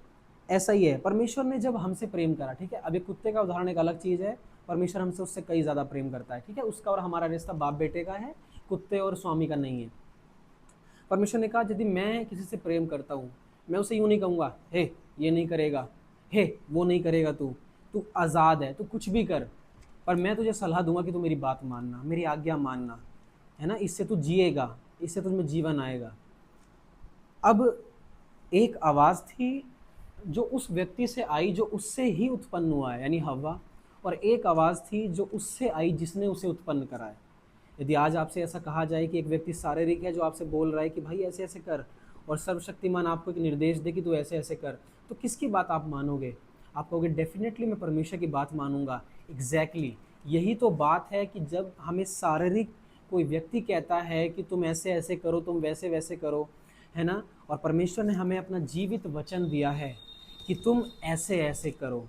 ऐसा ही है, परमेश्वर ने जब हमसे प्रेम करा, ठीक है, अब एक कुत्ते का उदाहरण एक अलग चीज़ है, परमेश्वर हमसे उससे कई ज़्यादा प्रेम करता है, ठीक है। उसका और हमारा रिश्ता बाप बेटे का है, कुत्ते और स्वामी का नहीं है। परमेश्वर ने कहा यदि मैं किसी से प्रेम करता हूँ, मैं उसे यूँ नहीं कहूँगा हे ये नहीं करेगा, हे वो नहीं करेगा, तू तू आज़ाद है, तू कुछ भी कर, पर मैं तुझे सलाह दूंगा कि तू मेरी बात मानना, मेरी आज्ञा मानना, है ना, इससे तू जिएगा, इससे तुझमें जीवन आएगा। अब एक आवाज़ थी जो उस व्यक्ति से आई जो उससे ही उत्पन्न हुआ है, यानी हव्वा, और एक आवाज़ थी जो उससे आई जिसने उसे उत्पन्न करा है। यदि आज आपसे ऐसा कहा जाए कि एक व्यक्ति शारीरिक है जो आपसे बोल रहा है कि भाई ऐसे ऐसे कर, और सर्वशक्तिमान आपको एक निर्देश दे कि तू ऐसे ऐसे कर, तो किसकी बात आप मानोगे? आप कहोगे डेफिनेटली मैं परमेश्वर की बात मानूंगा। एग्जैक्टली यही तो बात है कि जब हमें शारीरिक कोई व्यक्ति कहता है कि तुम ऐसे ऐसे करो, तुम वैसे वैसे करो, है ना, और परमेश्वर ने हमें अपना जीवित वचन दिया है कि तुम ऐसे ऐसे करो,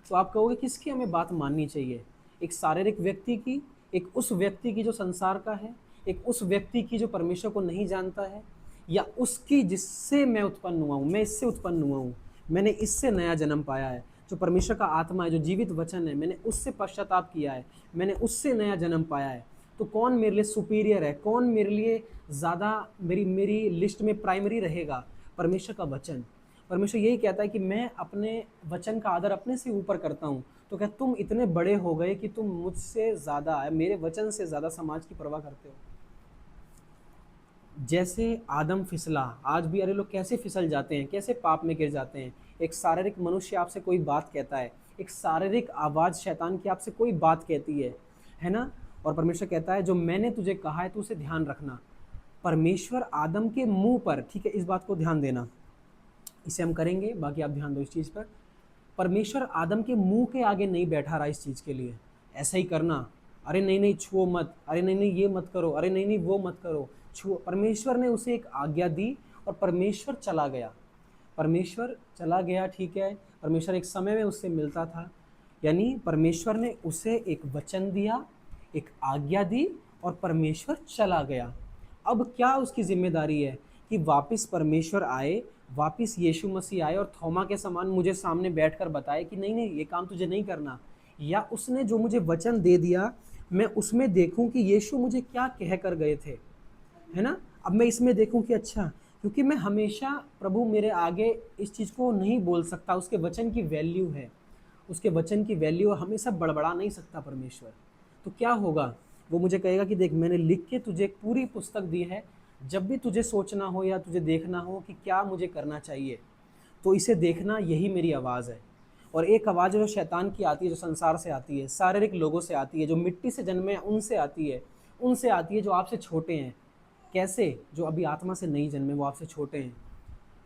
तो आप कहोगे किसकी हमें बात माननी चाहिए? एक शारीरिक व्यक्ति की, एक उस व्यक्ति की जो संसार का है, एक उस व्यक्ति की जो परमेश्वर को नहीं जानता है, या उसकी जिससे मैं उत्पन्न हुआ हूँ, मैं इससे उत्पन्न हुआ हूँ, मैंने इससे नया जन्म पाया है, जो परमेश्वर का आत्मा है, जो जीवित वचन है, मैंने उससे पश्चाताप किया है, मैंने उससे नया जन्म पाया है। तो कौन मेरे लिए सुपीरियर है, कौन मेरे लिए ज़्यादा मेरी मेरी लिस्ट में प्राइमरी रहेगा? परमेश्वर का वचन। परमेश्वर यही कहता है कि मैं अपने वचन का आदर अपने से ऊपर करता हूँ। तो क्या तुम इतने बड़े हो गए कि तुम मुझसे ज़्यादा, मेरे वचन से ज़्यादा समाज की परवाह करते हो? जैसे आदम फिसला, आज भी अरे लोग कैसे फिसल जाते हैं, कैसे पाप में गिर जाते हैं। एक शारीरिक मनुष्य आपसे कोई बात कहता है, एक शारीरिक आवाज़ शैतान की आपसे कोई बात कहती है ना, और परमेश्वर कहता है जो मैंने तुझे कहा है तो उसे ध्यान रखना। परमेश्वर आदम के मुंह पर, ठीक है, इस बात को ध्यान देना, इसे हम करेंगे, बाकी आप ध्यान दो इस चीज़ पर। परमेश्वर आदम के मुंह के आगे नहीं बैठा रहा इस चीज़ के लिए, ऐसा ही करना, अरे नहीं नहीं छुओ मत, अरे नहीं नहीं ये मत करो, अरे नहीं नहीं वो मत करो, छुओ। परमेश्वर ने उसे एक आज्ञा दी और परमेश्वर चला गया, परमेश्वर चला गया, ठीक है। परमेश्वर एक समय में उससे मिलता था, यानी परमेश्वर ने उसे एक वचन दिया, एक आज्ञा दी और परमेश्वर चला गया। अब क्या उसकी जिम्मेदारी है कि वापस परमेश्वर आए, वापस यीशु मसीह आए और थोमा के समान मुझे सामने बैठकर बताए कि नहीं नहीं ये काम तुझे नहीं करना, या उसने जो मुझे वचन दे दिया मैं उसमें देखूं कि यीशु मुझे क्या कह कर गए थे, है ना। अब मैं इसमें देखूं कि अच्छा, क्योंकि मैं हमेशा प्रभु मेरे आगे इस चीज़ को नहीं बोल सकता, उसके वचन की वैल्यू है, उसके वचन की वैल्यू हमेशा बड़बड़ा नहीं सकता परमेश्वर। तो क्या होगा, वो मुझे कहेगा कि देख मैंने लिख के तुझे एक पूरी पुस्तक दी है, जब भी तुझे सोचना हो या तुझे देखना हो कि क्या मुझे करना चाहिए तो इसे देखना, यही मेरी आवाज़ है। और एक आवाज़ जो शैतान की आती है, जो संसार से आती है, शारीरिक लोगों से आती है, जो मिट्टी से जन्मे हैं उनसे आती है, उनसे आती है जो आपसे छोटे हैं। कैसे? जो अभी आत्मा से नहीं जन्मे वो आपसे छोटे हैं,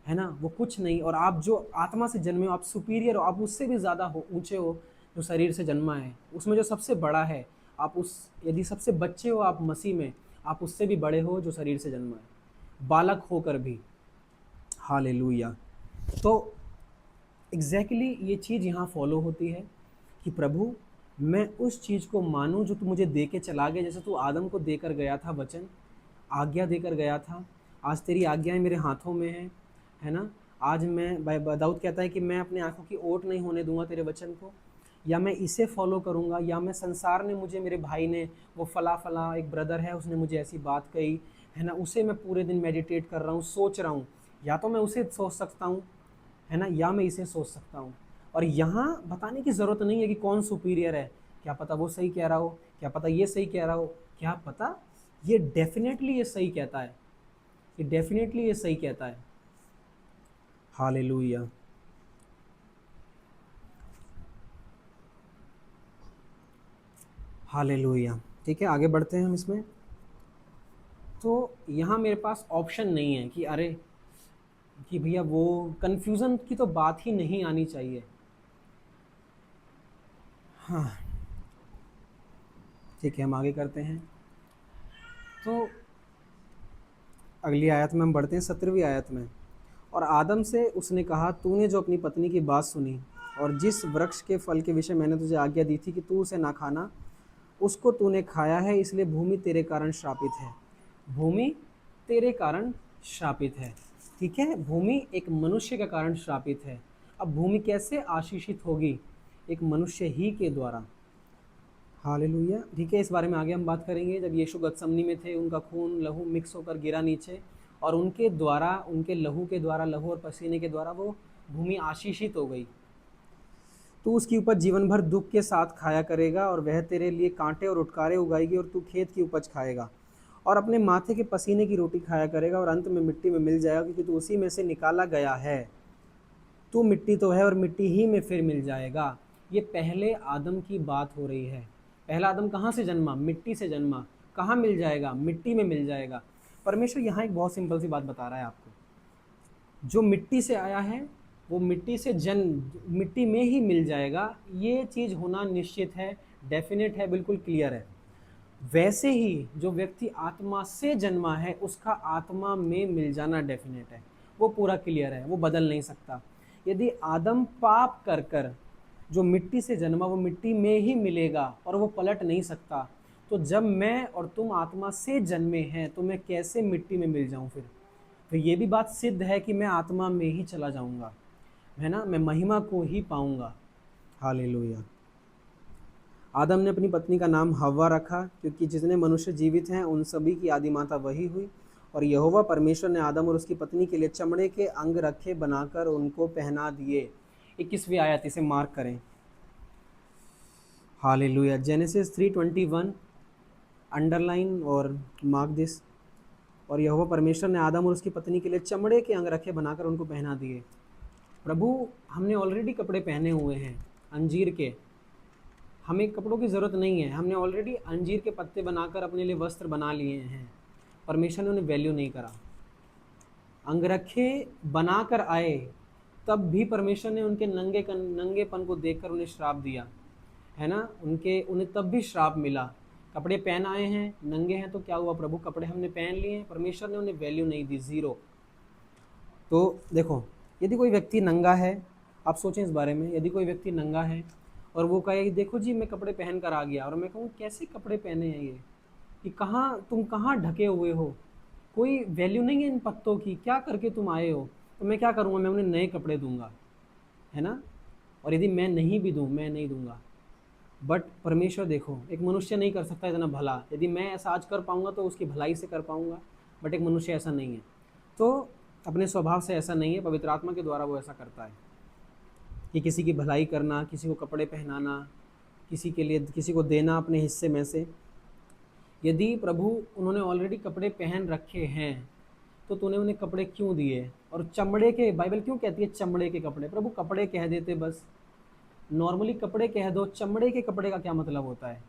है ना, वो कुछ नहीं। और आप जो आत्मा से जन्मे हो आप सुपीरियर हो, आप उससे भी ज़्यादा हो, ऊंचे हो। जो शरीर से जन्मा है उसमें जो सबसे बड़ा है, आप उस, यदि सबसे बच्चे हो आप मसीह में, आप उससे भी बड़े हो जो शरीर से जन्मा है, बालक होकर भी। हालेलुया। तो एग्जैक्टली ये चीज़ यहाँ फॉलो होती है कि प्रभु मैं उस चीज़ को मानूं जो तू मुझे दे के चला गया। जैसे तू आदम को देकर गया था वचन, आज्ञा देकर गया था, आज तेरी आज्ञाएं मेरे हाथों में हैं, है ना। आज मैं, दाऊद कहता है कि मैं अपनी आंखों की ओट नहीं होने दूंगा तेरे वचन को, या मैं इसे फॉलो करूंगा, या मैं संसार ने मुझे, मेरे भाई ने, वो फला फला एक ब्रदर है उसने मुझे ऐसी बात कही, है ना, उसे मैं पूरे दिन मेडिटेट कर रहा हूँ, सोच रहा हूँ, या तो मैं उसे सोच सकता हूँ, है ना, या मैं इसे सोच सकता हूँ। और यहाँ बताने की ज़रूरत नहीं है कि कौन सुपीरियर है, क्या पता वो सही कह रहा हो, क्या पता ये सही कह रहा हो, क्या पता ये डेफिनेटली ये सही कहता है, ये डेफिनेटली ये सही कहता है। हालेलुया। हालेलुया। ठीक है, आगे बढ़ते हैं हम इसमें। तो यहाँ मेरे पास ऑप्शन नहीं है कि अरे, कि भैया वो कंफ्यूजन की तो बात ही नहीं आनी चाहिए। हाँ, ठीक है, हम आगे करते हैं। तो अगली आयत में हम बढ़ते हैं, 17वीं आयत में। और आदम से उसने कहा, तूने जो अपनी पत्नी की बात सुनी और जिस वृक्ष के फल के विषय मैंने तुझे आज्ञा दी थी कि तू उसे ना खाना, उसको तूने खाया है, इसलिए भूमि तेरे कारण श्रापित है। भूमि तेरे कारण श्रापित है। ठीक है, भूमि एक मनुष्य के कारण श्रापित है। अब भूमि कैसे आशीषित होगी? एक मनुष्य ही के द्वारा। हालेलुया। ठीक है, इस बारे में आगे हम बात करेंगे। जब यीशु गतसमनी में थे, उनका खून लहू मिक्स होकर गिरा नीचे, और उनके द्वारा, उनके लहू के द्वारा, लहू और पसीने के द्वारा वो भूमि आशीषित हो गई। तू उसकी उपज जीवन भर दुख के साथ खाया करेगा, और वह तेरे लिए कांटे और उटकारे उगाएगी, और तू खेत की उपज खाएगा और अपने माथे के पसीने की रोटी खाया करेगा, और अंत में मिट्टी में मिल जाएगा, क्योंकि तू उसी में से निकाला गया है। तू मिट्टी तो है और मिट्टी ही में फिर मिल जाएगा। ये पहले आदम की बात हो रही है। पहला आदम कहाँ से जन्मा? मिट्टी से जन्मा। कहाँ मिल जाएगा? मिट्टी में मिल जाएगा। परमेश्वर यहाँ एक बहुत सिंपल सी बात बता रहा है आपको, जो मिट्टी से आया है वो मिट्टी से मिट्टी में ही मिल जाएगा। ये चीज़ होना निश्चित है, डेफिनेट है, बिल्कुल क्लियर है। वैसे ही जो व्यक्ति आत्मा से जन्मा है उसका आत्मा में मिल जाना डेफिनेट है, वो पूरा क्लियर है, वो बदल नहीं सकता। यदि आदम पाप कर कर जो मिट्टी से जन्मा वो मिट्टी में ही मिलेगा और वो पलट नहीं सकता, तो जब मैं और तुम आत्मा से जन्मे हैं तो मैं कैसे मिट्टी में मिल जाऊं फिर? तो ये भी बात सिद्ध है कि मैं आत्मा में ही चला जाऊंगा, है ना, मैं महिमा को ही पाऊंगा। हालेलुया। आदम ने अपनी पत्नी का नाम हव्वा रखा, क्योंकि जितने मनुष्य जीवित हैं उन सभी की आदि माता वही हुई। और यहोवा परमेश्वर ने आदम और उसकी पत्नी के लिए चमड़े के अंग रखे बनाकर उनको पहना दिए। 21वीं आयत, इसे मार्क करें। हालेलुया। जेनेसिस 3:21, अंडरलाइन और मार्क दिस। और यहोवा परमेश्वर ने आदम और उसकी पत्नी के लिए चमड़े के अंग रखे बनाकर उनको पहना दिए। प्रभु, हमने ऑलरेडी कपड़े पहने हुए हैं अंजीर के, हमें कपड़ों की ज़रूरत नहीं है। हमने ऑलरेडी अंजीर के पत्ते बनाकर अपने लिए वस्त्र बना लिए हैं। परमेश्वर ने उन्हें वैल्यू नहीं करा। अंगरखे बनाकर आए तब भी परमेश्वर ने उनके नंगेपन को देखकर उन्हें श्राप दिया, है ना, उन्हें तब भी श्राप मिला। कपड़े पहन आए हैं, नंगे हैं, तो क्या हुआ प्रभु? कपड़े हमने पहन लिए हैं, परमेश्वर ने उन्हें वैल्यू नहीं दी, ज़ीरो। तो देखो, यदि कोई व्यक्ति नंगा है, आप सोचें इस बारे में, यदि कोई व्यक्ति नंगा है और वो कहे कि देखो जी मैं कपड़े पहन कर आ गया, और मैं कहूँ कैसे कपड़े पहने हैं ये, कि कहाँ तुम कहाँ ढके हुए हो, कोई वैल्यू नहीं है इन पत्तों की, क्या करके तुम आए हो? तो मैं क्या करूँगा, मैं उन्हें नए कपड़े दूंगा, है ना। और यदि मैं नहीं भी दूँ, मैं नहीं दूंगा। बट परमेश्वर देखो, एक मनुष्य नहीं कर सकता इतना भला। यदि मैं ऐसा आज कर पाऊंगा तो उसकी भलाई से कर पाऊंगा, बट एक मनुष्य ऐसा नहीं है। तो अपने स्वभाव से ऐसा नहीं है, पवित्र आत्मा के द्वारा वो ऐसा करता है कि किसी की भलाई करना, किसी को कपड़े पहनाना, किसी के लिए किसी को देना अपने हिस्से में से। यदि प्रभु उन्होंने ऑलरेडी कपड़े पहन रखे हैं तो तूने उन्हें कपड़े क्यों दिए? और चमड़े के, बाइबल क्यों कहती है चमड़े के कपड़े? प्रभु कपड़े कह देते बस, नॉर्मली कपड़े कह दो, चमड़े के कपड़े का क्या मतलब होता है?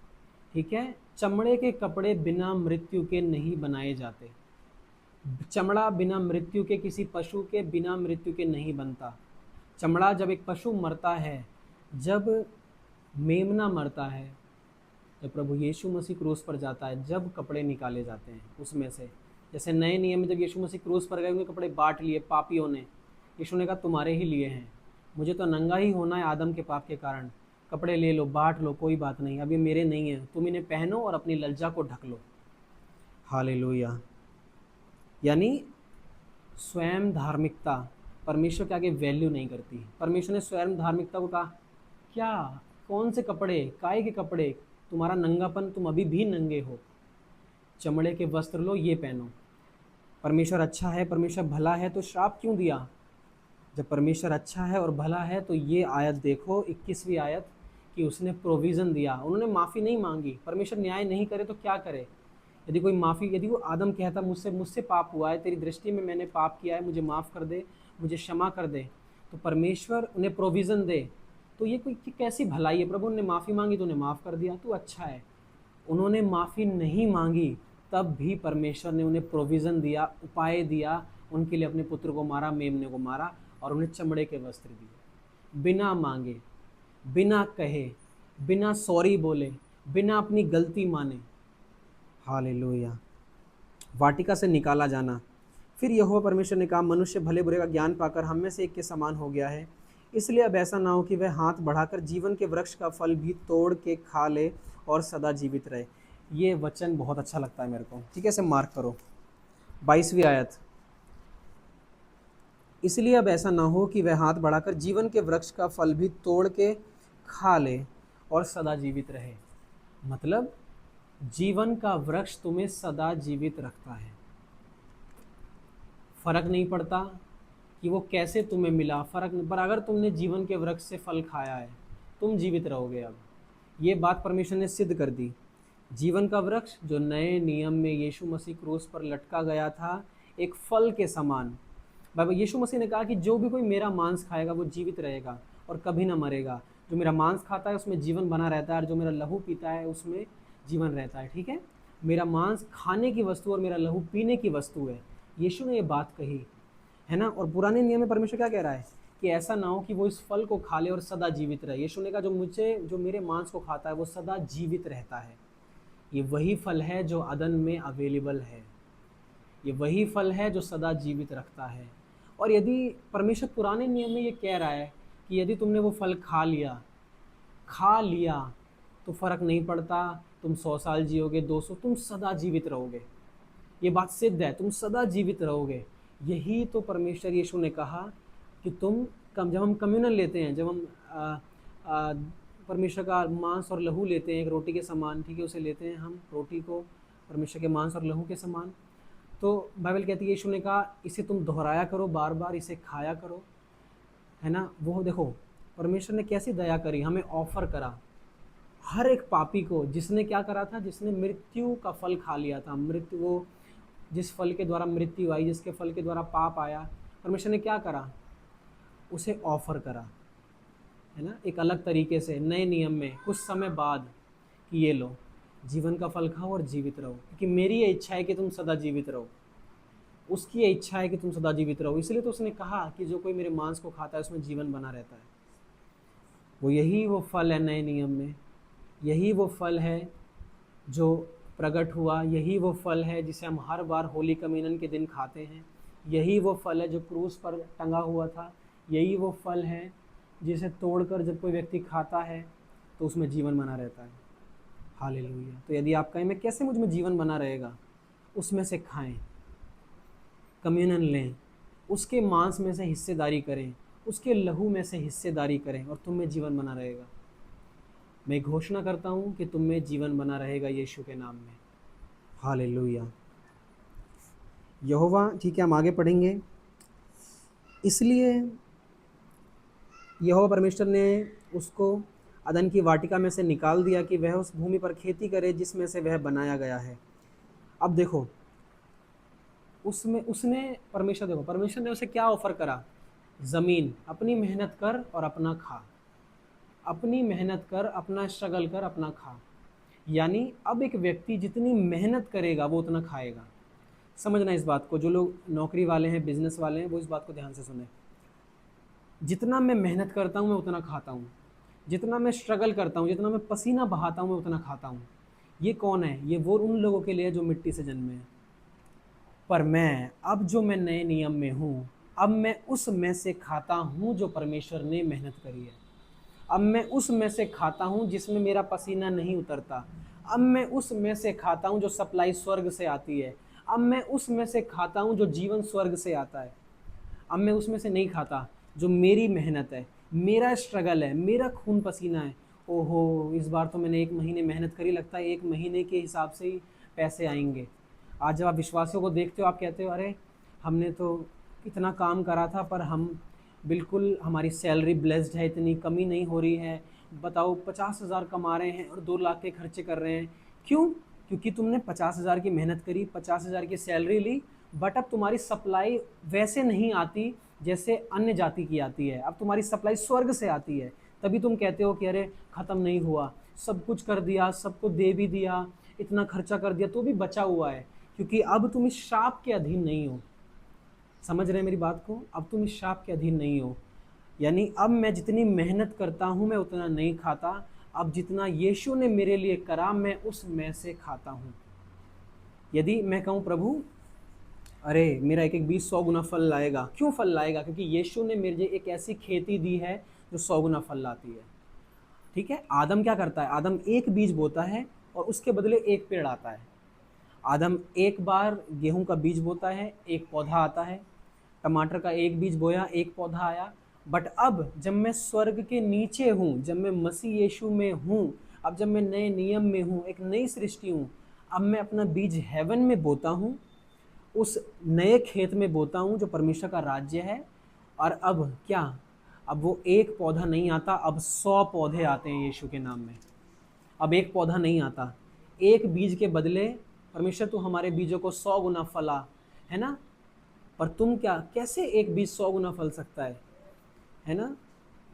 ठीक है, चमड़े के कपड़े बिना मृत्यु के नहीं बनाए जाते। चमड़ा बिना मृत्यु के, किसी पशु के बिना मृत्यु के नहीं बनता। चमड़ा जब एक पशु मरता है, जब मेमना मरता है, जब प्रभु यीशु मसीह क्रूस पर जाता है, जब कपड़े निकाले जाते हैं उसमें से। जैसे नए नियम में जब यीशु मसीह क्रूस पर गए, उनके कपड़े बांट लिए पापियों ने। यीशु ने कहा तुम्हारे ही लिए हैं, मुझे तो नंगा ही होना है आदम के पाप के कारण, कपड़े ले लो, बांट लो, कोई बात नहीं, अभी मेरे नहीं है, तुम इन्हें पहनो और अपनी लज्जा को ढक लो। हालेलुया। यानी स्वयं धार्मिकता परमेश्वर के आगे वैल्यू नहीं करती। परमेश्वर ने स्वयं धार्मिकता को कहा, क्या, कौन से कपड़े, काय के कपड़े, तुम्हारा नंगापन, तुम अभी भी नंगे हो, चमड़े के वस्त्र लो, ये पहनो। परमेश्वर अच्छा है, परमेश्वर भला है, तो श्राप क्यों दिया? जब परमेश्वर अच्छा है और भला है तो ये आयत देखो, 21वीं आयत, कि उसने प्रोविज़न दिया। उन्होंने माफ़ी नहीं मांगी। परमेश्वर न्याय नहीं करे तो क्या करे? यदि कोई माफ़ी, यदि वो आदम कहता मुझसे मुझसे पाप हुआ है, तेरी दृष्टि में मैंने पाप किया है, मुझे माफ़ कर दे, मुझे क्षमा कर दे, तो परमेश्वर उन्हें प्रोविज़न दे, तो ये कोई कैसी भलाई है? प्रभु ने माफ़ी मांगी तो उन्हें माफ़ कर दिया, तो अच्छा है। उन्होंने माफ़ी नहीं मांगी, तब भी परमेश्वर ने उन्हें प्रोविज़न दिया, उपाय दिया, उनके लिए अपने पुत्र को मारा, मेमने को मारा, और उन्हें चमड़े के वस्त्र दिए। बिना मांगे, बिना कहे, बिना सॉरी बोले, बिना अपनी गलती माने। हालेलुया। वाटिका से निकाला जाना। फिर यहोवा परमेश्वर ने कहा, मनुष्य भले बुरे का ज्ञान पाकर हम में से एक के समान हो गया है, इसलिए अब ऐसा ना हो कि वह हाथ बढ़ाकर जीवन के वृक्ष का फल भी तोड़ के खा ले और सदा जीवित रहे। ये वचन बहुत अच्छा लगता है मेरे को, ठीक है, इसे मार्क करो। 22वीं आयत, इसलिए अब ऐसा ना हो कि वह हाथ बढ़ाकर जीवन के वृक्ष का फल भी तोड़ के खा ले और सदा जीवित रहे। मतलब जीवन का वृक्ष तुम्हें सदा जीवित रखता है। फर्क नहीं पड़ता कि वो कैसे तुम्हें मिला, फर्क नहीं, पर अगर तुमने जीवन के वृक्ष से फल खाया है, तुम जीवित रहोगे। अब ये बात परमेश्वर ने सिद्ध कर दी। जीवन का वृक्ष जो नए नियम में यीशु मसीह क्रूस पर लटका गया था, एक फल के समान, बाबा यीशु मसीह ने कहा कि जो भी कोई मेरा मांस खाएगा वो जीवित रहेगा और कभी ना मरेगा। जो मेरा मांस खाता है उसमें जीवन बना रहता है, और जो मेरा लहू पीता है उसमें जीवन रहता है। ठीक है, मेरा मांस खाने की वस्तु और मेरा लहू पीने की वस्तु है। यीशु ने ये बात कही है ना। और पुराने नियम में परमेश्वर क्या कह रहा है कि ऐसा ना हो कि वो इस फल को खा ले और सदा जीवित रहे। यीशु ने कहा जो मेरे मांस को खाता है वो सदा जीवित रहता है। ये वही फल है जो अदन में अवेलेबल है, ये वही फल है जो सदा जीवित रखता है। और यदि परमेश्वर पुराने नियम में ये कह रहा है कि यदि तुमने वो फल खा लिया तो फर्क नहीं पड़ता, तुम 100 साल जियोगे, 200, तुम सदा जीवित रहोगे। ये बात सिद्ध है, तुम सदा जीवित रहोगे। यही तो परमेश्वर यीशु ने कहा कि जब हम कम्युनल लेते हैं, जब हम परमेश्वर का मांस और लहू लेते हैं एक रोटी के समान, ठीक है, उसे लेते हैं हम रोटी को परमेश्वर के मांस और लहू के समान, तो बाइबल कहती है यीशु ने कहा इसे तुम दोहराया करो, बार बार इसे खाया करो, है ना। वो देखो परमेश्वर ने कैसी दया करी, हमें ऑफर करा हर एक पापी को, जिसने क्या करा था, जिसने मृत्यु का फल खा लिया था, मृत्यु, वो जिस फल के द्वारा मृत्यु आई, जिसके फल के द्वारा पाप आया, परमेश्वर ने क्या करा, उसे ऑफर करा, है ना, एक अलग तरीके से नए नियम में कुछ समय बाद, कि ये लो जीवन का फल खाओ और जीवित रहो, क्योंकि मेरी ये इच्छा है कि तुम सदा जीवित रहो, उसकी ये इच्छा है कि तुम सदा जीवित रहो। इसलिए तो उसने कहा कि जो कोई मेरे मांस को खाता है उसमें जीवन बना रहता है। वो फल है नए नियम में, यही वो फल है जो प्रकट हुआ, यही वो फल है जिसे हम हर बार होली कम्युनियन के दिन खाते हैं, यही वो फल है जो क्रूस पर टंगा हुआ था, यही वो फल है जिसे तोड़कर जब कोई व्यक्ति खाता है तो उसमें जीवन बना रहता है। हालेलुया। तो यदि आप कहें मैं कैसे, मुझ में जीवन बना रहेगा, उसमें से खाएं, कम्युनियन लें, उसके मांस में से हिस्सेदारी करें, उसके लहू में से हिस्सेदारी करें और तुम में जीवन बना रहेगा। मैं घोषणा करता हूँ कि तुम में जीवन बना रहेगा यीशु के नाम में। हालेलुया। यहोवा, ठीक है, हम आगे पढ़ेंगे। इसलिए यहोवा परमेश्वर ने उसको अदन की वाटिका में से निकाल दिया कि वह उस भूमि पर खेती करे जिसमें से वह बनाया गया है। अब देखो, उसमें उसने परमेश्वर ने उसे क्या ऑफर करा? ज़मीन, अपनी मेहनत कर और अपना खा, अपनी मेहनत कर, अपना स्ट्रगल कर, अपना खा। यानी अब एक व्यक्ति जितनी मेहनत करेगा वो उतना खाएगा। समझना इस बात को, जो लोग नौकरी वाले हैं, बिजनेस वाले हैं, वो इस बात को ध्यान से सुने। जितना मैं मेहनत करता हूँ मैं उतना खाता हूँ, जितना मैं स्ट्रगल करता हूँ, जितना मैं पसीना बहाता हूँ मैं उतना खाता हूँ। ये कौन है? ये वो उन लोगों के लिए जो मिट्टी से जन्मे हैं। पर मैं, अब जो मैं नए नियम में हूँ, अब मैं उस में से खाता हूँ जो परमेश्वर ने मेहनत करी है। अब मैं उस में से खाता हूँ जिसमें मेरा पसीना नहीं उतरता। अब मैं उस में से खाता हूँ जो सप्लाई स्वर्ग से आती है। अब मैं उस में से खाता हूँ जो जीवन स्वर्ग से आता है। अब मैं उसमें से नहीं खाता जो मेरी मेहनत है, मेरा स्ट्रगल है, मेरा खून पसीना है। ओहो, इस बार तो मैंने 1 महीने मेहनत करी, लगता है 1 महीने के हिसाब से ही पैसे आएंगे। आज जब आप विश्वासियों को देखते हो, आप कहते हो अरे हमने तो इतना काम करा था पर हम बिल्कुल, हमारी सैलरी ब्लेस्ड है, इतनी कमी नहीं हो रही है। बताओ, 50,000 कमा रहे हैं और 2 लाख के खर्चे कर रहे हैं। क्यों? क्योंकि तुमने 50,000 की मेहनत करी, 50,000 की सैलरी ली, बट अब तुम्हारी सप्लाई वैसे नहीं आती जैसे अन्य जाति की आती है। अब तुम्हारी सप्लाई स्वर्ग से आती है। तभी तुम कहते हो कि अरे ख़त्म नहीं हुआ, सब कुछ कर दिया, सबको दे भी दिया, इतना खर्चा कर दिया तो भी बचा हुआ है। क्योंकि अब तुम इस शाप के अधीन नहीं हो। समझ रहे हैं मेरी बात को? अब तुम इस शाप के अधीन नहीं हो। यानी अब मैं जितनी मेहनत करता हूँ मैं उतना नहीं खाता। अब जितना यीशु ने मेरे लिए करा मैं उस में से खाता हूँ। यदि मैं कहूँ प्रभु अरे मेरा एक एक बीज 100 गुना फल लाएगा, क्यों फल लाएगा? क्योंकि यीशु ने मेरे लिए एक ऐसी खेती दी है जो 100 गुना फल लाती है। ठीक है, आदम क्या करता है? आदम एक बीज बोता है और उसके बदले एक पेड़ आता है। आदम एक बार गेहूं का बीज बोता है, एक पौधा आता है। टमाटर का एक बीज बोया, एक पौधा आया। बट अब जब मैं स्वर्ग के नीचे हूँ, जब मैं मसीह यीशु में हूँ, अब जब मैं नए नियम में हूँ, एक नई सृष्टि हूँ, अब मैं अपना बीज हेवन में बोता हूँ, उस नए खेत में बोता हूँ जो परमेश्वर का राज्य है। और अब क्या? अब वो एक पौधा नहीं आता, अब 100 पौधे आते हैं यीशु के नाम में। अब एक पौधा नहीं आता, एक बीज के बदले परमेश्वर तू हमारे बीजों को 100 गुना फला, है ना? पर तुम क्या, कैसे एक बीज 100 गुना फल सकता है ना?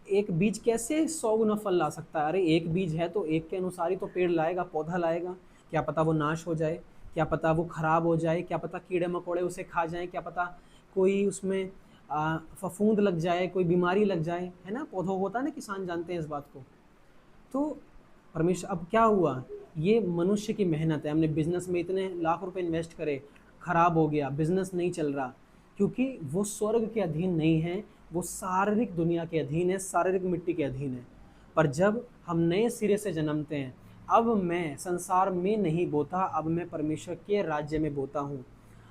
एक बीज कैसे 100 गुना फल ला सकता है? अरे एक बीज है तो एक के अनुसार ही तो पेड़ लाएगा, पौधा लाएगा। क्या पता वो नाश हो जाए, क्या पता वो खराब हो जाए, क्या पता कीड़े मकोड़े उसे खा जाएं, क्या पता कोई उसमें फफूंद लग जाए, कोई बीमारी लग जाए, है ना? पौधा होता है ना, किसान जानते हैं इस बात को। तो परमेश्वर, अब क्या हुआ? ये मनुष्य की मेहनत है। हमने बिजनेस में इतने लाख रुपए इन्वेस्ट करे, खराब हो गया, बिजनेस नहीं चल रहा, क्योंकि वो स्वर्ग के अधीन नहीं है, वो शारीरिक दुनिया के अधीन है, शारीरिक मिट्टी के अधीन है। पर जब हम नए सिरे से जन्मते हैं, अब मैं संसार में नहीं बोता, अब मैं परमेश्वर के राज्य में बोता हूँ।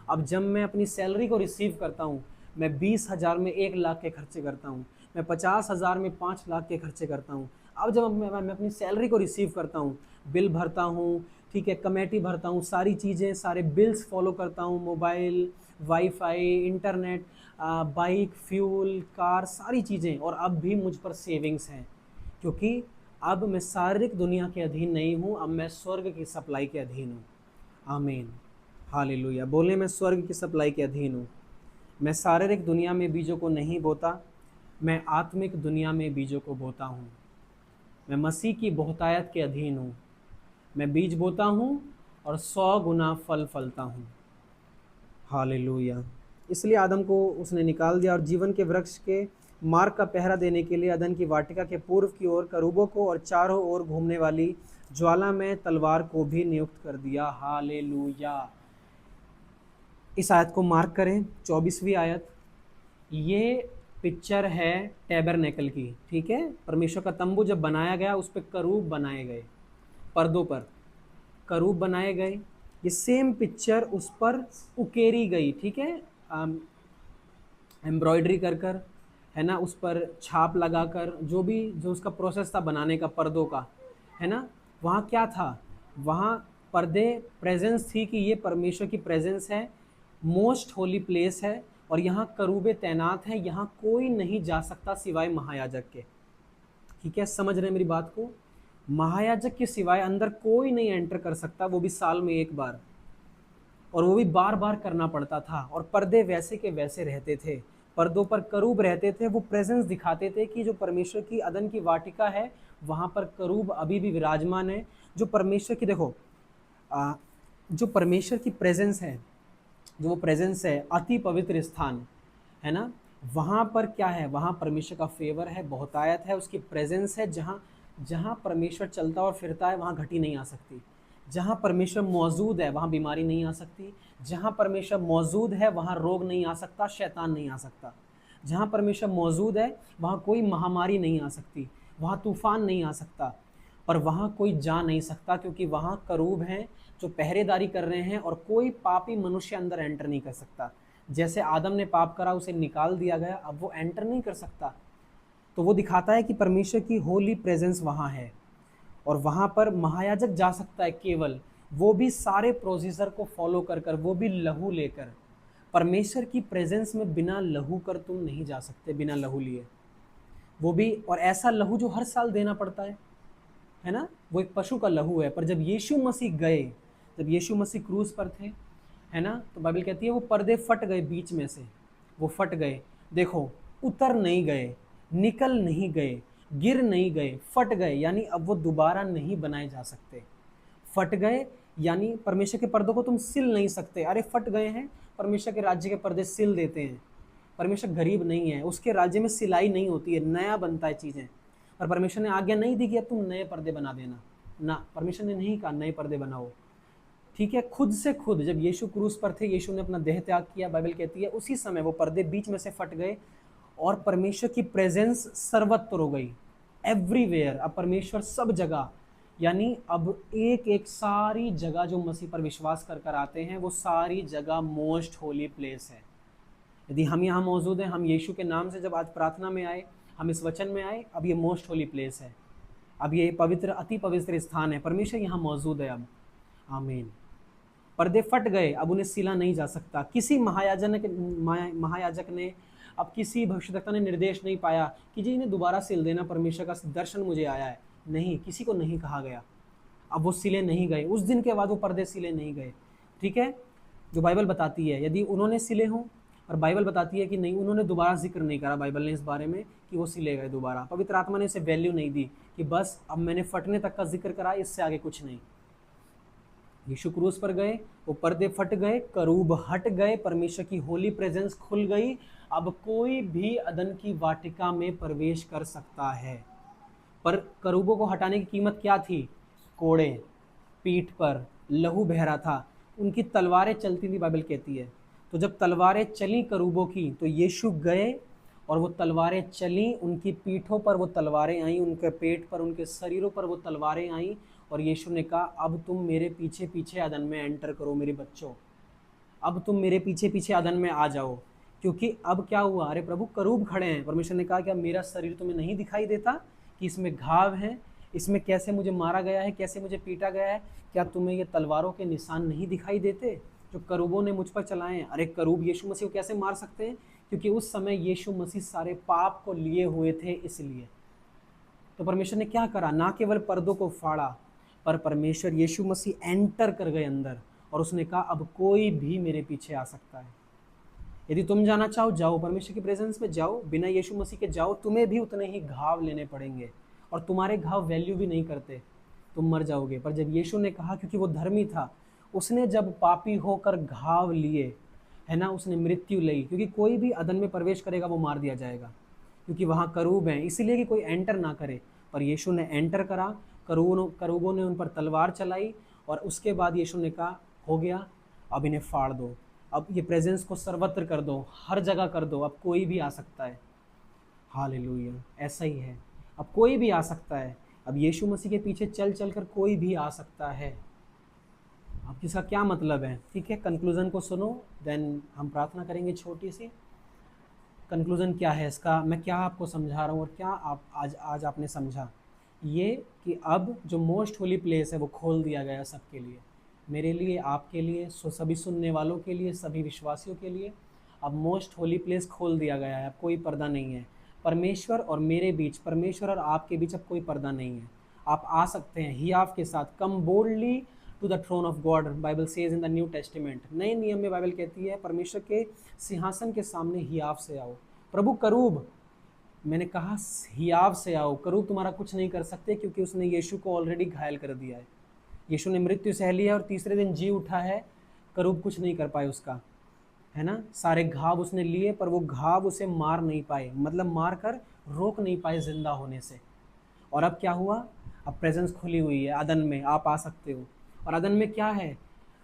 अब जब मैं अपनी सैलरी को रिसीव करता हूँ, मैं 20,000 में 1 लाख के खर्चे करता हूँ, मैं 50,000 में 5 लाख के खर्चे करता हूँ। अब जब मैं अपनी सैलरी को रिसीव करता हूँ, बिल भरता हूँ, ठीक है, कमेटी भरता हूँ, सारी चीज़ें, सारे बिल्स फॉलो करता हूँ, mobile, wifi, internet, bike, fuel, car, सारी चीज़ें। और अब भी मुझ पर सेविंग्स हैं, क्योंकि अब मैं शारीरिक दुनिया के अधीन नहीं हूँ, अब मैं स्वर्ग की सप्लाई के अधीन हूँ। आमीन, हालेलुया। बोले, मैं स्वर्ग की सप्लाई के अधीन हूँ। मैं शारीरिक दुनिया में बीजों को नहीं बोता, मैं आत्मिक दुनिया में बीजों को बोता हूँ। मैं मसीह की बहुतायत के अधीन हूँ। मैं बीज बोता हूँ और 100 गुना फल फलता हूँ। हालेलुया। इसलिए आदम को उसने निकाल दिया और जीवन के वृक्ष के मार्ग का पहरा देने के लिए अदन की वाटिका के पूर्व की ओर करूबों को और चारों ओर घूमने वाली ज्वाला में तलवार को भी नियुक्त कर दिया। हालेलुया। इस आयत को मार्क करें, 24वीं आयत। ये पिक्चर है टैबरनेकल की, ठीक है? परमेश्वर का तंबू जब बनाया गया, उस पर करूब बनाए गए, पर्दों पर करूब बनाए गए। ये सेम पिक्चर उस पर उकेरी गई, ठीक है? एम्ब्रॉयडरी कर कर, है ना, उस पर छाप लगा कर, जो उसका प्रोसेस था बनाने का पर्दों का, है ना, वहाँ क्या था, वहाँ पर्दे प्रेजेंस थी कि ये परमेश्वर की प्रेजेंस है, मोस्ट होली प्लेस है, और यहाँ करूबे तैनात हैं, यहाँ कोई नहीं जा सकता सिवाय महायाजक के। ठीक है, समझ रहे हैं मेरी बात को? महायाजक के सिवाय अंदर कोई नहीं एंटर कर सकता, वो भी साल में एक बार, और वो भी बार बार करना पड़ता था। और पर्दे वैसे के वैसे रहते थे, पर्दों पर करूब रहते थे, वो प्रेजेंस दिखाते थे कि जो परमेश्वर की अदन की वाटिका है वहाँ पर करूब अभी भी विराजमान है। जो परमेश्वर की, देखो जो परमेश्वर की प्रेजेंस है, जो वो प्रेजेंस है, अति पवित्र स्थान है ना, वहाँ पर क्या है, वहाँ परमेश्वर का फेवर है, बहुतायत है, उसकी प्रेजेंस है। जहाँ जहाँ परमेश्वर चलता और फिरता है वहाँ घटी नहीं आ सकती। जहाँ परमेश्वर मौजूद है वहाँ बीमारी नहीं आ सकती। जहाँ परमेश्वर मौजूद है वहाँ रोग नहीं आ सकता, शैतान नहीं आ सकता। जहाँ परमेश्वर मौजूद है वहाँ कोई महामारी नहीं आ सकती, वहाँ तूफान नहीं आ सकता, पर वहाँ कोई जा नहीं सकता, क्योंकि वहाँ करूब हैं जो पहरेदारी कर रहे हैं, और कोई पापी मनुष्य अंदर एंटर नहीं कर सकता। जैसे आदम ने पाप करा, उसे निकाल दिया गया, अब वो एंटर नहीं कर सकता। तो वो दिखाता है कि परमेश्वर की होली प्रेजेंस वहाँ है, और वहाँ पर महायाजक जा सकता है केवल, वो भी सारे प्रोसीजर को फॉलो कर कर, वो भी लहू लेकर। परमेश्वर की प्रेजेंस में बिना लहू कर तुम नहीं जा सकते, बिना लहू लिए, वो भी, और ऐसा लहू जो हर साल देना पड़ता है ना, वो एक पशु का लहू है। पर जब यीशु मसीह गए, जब यीशु मसीह क्रूस पर थे, है ना, तो बाइबल कहती है वो पर्दे फट गए बीच में से, वो फट गए। देखो, उतर नहीं गए, निकल नहीं गए, गिर नहीं गए, फट गए, यानी अब वो दोबारा नहीं बनाए जा सकते। फट गए यानी परमेश्वर के पर्दों को तुम सिल नहीं सकते। अरे फट गए हैं, परमेश्वर के राज्य के पर्दे सिल देते हैं। परमेश्वर गरीब नहीं है, उसके राज्य में सिलाई नहीं होती है, नया बनता है चीज़ें। और परमेश्वर ने आज्ञा नहीं दी कि अब तुम नए पर्दे बना देना, ना, परमेश्वर ने नहीं कहा नए पर्दे बनाओ। ठीक है, खुद से खुद जब यीशु क्रूस पर थे, यीशु ने अपना देह त्याग किया, बाइबल कहती है उसी समय वो पर्दे बीच में से फट गए, और परमेश्वर की प्रेजेंस सर्वत्र हो गई, एवरीवेयर। अब परमेश्वर सब जगह, यानी अब एक एक सारी जगह जो मसीह पर विश्वास कर कर आते हैं, वो सारी जगह मोस्ट होली प्लेस है। यदि हम यहाँ मौजूद हैं, हम यीशु के नाम से जब आज प्रार्थना में आए, हम इस वचन में आए, अब ये मोस्ट होली प्लेस है, अब ये पवित्र, अति पवित्र स्थान है, परमेश्वर यहाँ मौजूद है अब। आमीन। पर्दे फट गए, अब उन्हें सिला नहीं जा सकता। किसी महायाजक ने, अब किसी भविष्यद्वक्ता ने निर्देश नहीं पाया कि जी इन्हें दोबारा सिल देना, परमेश्वर का दर्शन मुझे आया है। नहीं, किसी को नहीं कहा गया। अब वो सिले नहीं गए, उस दिन के बाद वो पर्दे सिले नहीं गए। ठीक है, जो बाइबल बताती है, यदि उन्होंने सिले हों, और बाइबल बताती है कि नहीं, उन्होंने दोबारा जिक्र नहीं करा बाइबल ने इस बारे में कि वो सिले गए दोबारा। पवित्र आत्मा ने इसे वैल्यू नहीं दी कि बस अब मैंने फटने तक का जिक्र करा, इससे आगे कुछ नहीं। यीशु क्रूस पर गए, वो पर्दे फट गए, करूब हट गए, परमेश्वर की होली प्रेजेंस खुल गई। अब कोई भी अदन की वाटिका में प्रवेश कर सकता है। पर करूबों को हटाने की कीमत क्या थी? कोड़े, पीठ पर लहू बह रहा था, उनकी तलवारें चलती थी, बाइबल कहती है। तो जब तलवारें चली करूबों की, तो यीशु गए और वो तलवारें चली, उनकी पीठों पर वो तलवारें आईं, उनके पेट पर, उनके शरीरों पर वो तलवारें आईं, और यीशु ने कहा अब तुम मेरे पीछे पीछे अदन में एंटर करो मेरे बच्चों, अब तुम मेरे पीछे पीछे अदन में आ जाओ। क्योंकि अब क्या हुआ? अरे प्रभु, करूब खड़े हैं। परमेश्वर ने कहा क्या मेरा शरीर तुम्हें नहीं दिखाई देता कि इसमें घाव हैं, इसमें कैसे मुझे मारा गया है, कैसे मुझे पीटा गया है? क्या तुम्हें ये तलवारों के निशान नहीं दिखाई देते जो करूबों ने मुझ पर चलाए हैं? अरे करूब यीशु मसीह को कैसे मार सकते हैं? क्योंकि उस समय यीशु मसीह सारे पाप को लिए हुए थे, इसलिए। तो परमेश्वर ने क्या करा? ना केवल पर्दों को फाड़ा, पर परमेश्वर यीशु मसीह एंटर कर गए अंदर, और उसने कहा अब कोई भी मेरे पीछे आ सकता है। यदि तुम जाना चाहो, जाओ, परमेश्वर की प्रेजेंस में जाओ, बिना यीशु मसीह के जाओ, तुम्हें भी उतने ही घाव लेने पड़ेंगे, और तुम्हारे घाव वैल्यू भी नहीं करते, तुम मर जाओगे। पर जब यीशु ने कहा, क्योंकि वो धर्मी था, उसने जब पापी होकर घाव लिए, है ना, उसने मृत्यु ली, क्योंकि कोई भी अदन में प्रवेश करेगा वो मार दिया जाएगा, क्योंकि वहाँ करूब हैं, इसलिए कि कोई एंटर ना करे। पर यीशु ने एंटर करा, करूबों ने उन पर तलवार चलाई, और उसके बाद यीशु ने कहा हो गया, अब इन्हें फाड़ दो, अब ये प्रेजेंस को सर्वत्र कर दो, हर जगह कर दो, अब कोई भी आ सकता है। हालेलुया, ऐसा ही है, अब कोई भी आ सकता है। अब यीशु मसीह के पीछे चल चल कर कोई भी आ सकता है। अब इसका क्या मतलब है, ठीक है, कंक्लूजन को सुनो, देन हम प्रार्थना करेंगे छोटी सी। कंक्लूजन क्या है इसका, मैं क्या आपको समझा रहा हूँ और क्या आप आज आपने समझा, ये कि अब जो मोस्ट होली प्लेस है वो खोल दिया गया सबके लिए, मेरे लिए, आपके लिए, सभी सुनने वालों के लिए, सभी विश्वासियों के लिए। अब मोस्ट होली प्लेस खोल दिया गया है, अब कोई पर्दा नहीं है परमेश्वर और मेरे बीच, परमेश्वर और आपके बीच अब कोई पर्दा नहीं है। आप आ सकते हैं हियाव के साथ, come boldly to the throne of God, Bible says in the New Testament, नए नियम में बाइबल कहती है परमेश्वर के सिंहासन के सामने हियाव से आओ। प्रभु करूब, मैंने कहा हियाव से आओ, करूब तुम्हारा कुछ नहीं कर सकते क्योंकि उसने यीशु को ऑलरेडी घायल कर दिया है। यीशु ने मृत्यु सह लिया और तीसरे दिन जी उठा है, करूब कुछ नहीं कर पाए उसका, है ना। सारे घाव उसने लिए पर वो घाव उसे मार नहीं पाए, मतलब मार कर रोक नहीं पाए जिंदा होने से। और अब क्या हुआ, अब प्रेजेंस खुली हुई है अदन में, आप आ सकते हो। और अदन में क्या है,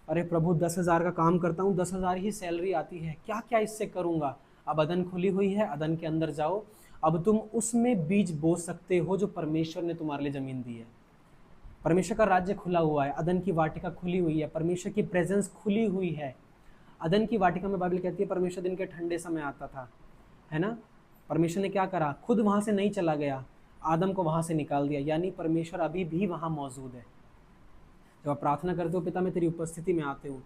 अरे प्रभु 10,000 का काम करता हूँ, 10,000 ही सैलरी आती है, क्या क्या इससे करूँगा। अब अदन खुली हुई है, अदन के अंदर जाओ, अब तुम उसमें बीज बो सकते हो जो परमेश्वर ने तुम्हारे लिए ज़मीन दी है। परमेश्वर का राज्य खुला हुआ है, अदन की वाटिका खुली हुई है, परमेश्वर की प्रेजेंस खुली हुई है। अदन की वाटिका में बाइबल कहती है परमेश्वर दिन के ठंडे समय आता था, है ना। परमेश्वर ने क्या करा, खुद वहाँ से नहीं चला गया, आदम को वहाँ से निकाल दिया, यानी परमेश्वर अभी भी वहाँ मौजूद है। जब आप प्रार्थना करते हो, पिता मैं तेरी उपस्थिति में आते हूँ,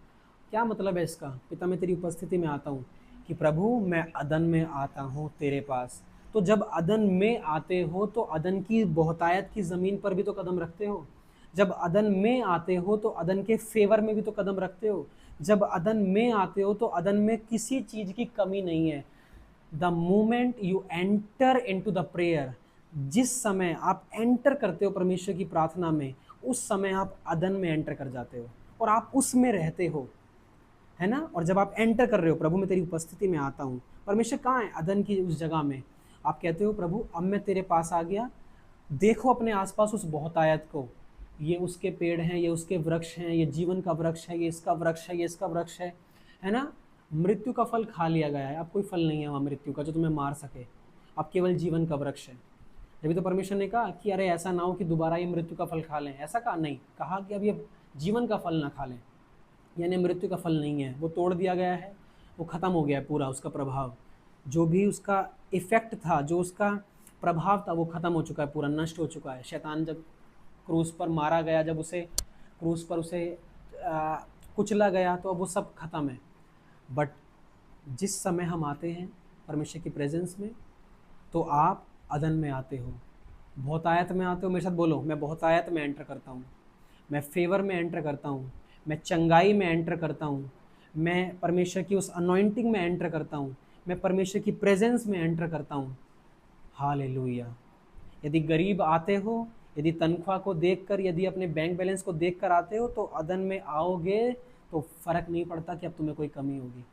क्या मतलब है इसका, पिता मैं तेरी उपस्थिति में आता हूँ, कि प्रभु मैं अदन में आता हूँ तेरे पास। तो जब अदन में आते हो तो अदन की बहुतायत की ज़मीन पर भी तो कदम रखते हो, जब अदन में आते हो तो अदन के फेवर में भी तो कदम रखते हो, जब अदन में आते हो तो अदन में किसी चीज़ की कमी नहीं है। The moment you enter into the prayer, जिस समय आप एंटर करते हो परमेश्वर की प्रार्थना में, उस समय आप अदन में एंटर कर जाते हो और आप उसमें रहते हो, है ना। और जब आप एंटर कर रहे हो, प्रभु मैं तेरी उपस्थिति में आता हूँ, परमेश्वर कहाँ है, अदन की उस जगह में। आप कहते हो प्रभु अब मैं तेरे पास आ गया, देखो अपने आसपास उस बहुतायत को, ये उसके पेड़ हैं, ये उसके वृक्ष हैं, ये जीवन का वृक्ष है, ये इसका वृक्ष है, ये इसका वृक्ष है ना। मृत्यु का फल खा लिया गया है, अब कोई फल नहीं है वहाँ मृत्यु का जो तुम्हें मार सके, अब केवल जीवन का वृक्ष है। जब तो परमेश्वर ने कहा कि अरे ऐसा ना हो कि दोबारा ये मृत्यु का फल खा लें, ऐसा कहा नहीं, कहा कि अब ये जीवन का फल ना खा लें, यानी मृत्यु का फल नहीं है, वो तोड़ दिया गया है, वो ख़त्म हो गया है पूरा, उसका प्रभाव, जो भी उसका इफ़ेक्ट था, जो उसका प्रभाव था, वो ख़त्म हो चुका है, पूरा नष्ट हो चुका है। शैतान जब क्रूस पर मारा गया, जब उसे क्रूस पर उसे कुचला गया, तो अब वो सब ख़त्म है। बट जिस समय हम आते हैं परमेश्वर की प्रेजेंस में, तो आप अदन में आते हो, बहुतायत में आते हो। मेरे साथ बोलो, मैं बहुतायत में एंटर करता हूँ, मैं फेवर में एंटर करता हूँ, मैं चंगाई में एंटर करता हूँ, मैं परमेश्वर की उस अनॉइंटिंग में एंटर करता हूँ, मैं परमेश्वर की प्रेजेंस में एंटर करता हूँ। हालेलुया। यदि गरीब आते हो, यदि तनख्वाह को देखकर, यदि अपने बैंक बैलेंस को देखकर आते हो, तो अदन में आओगे तो फर्क नहीं पड़ता कि अब तुम्हें कोई कमी होगी।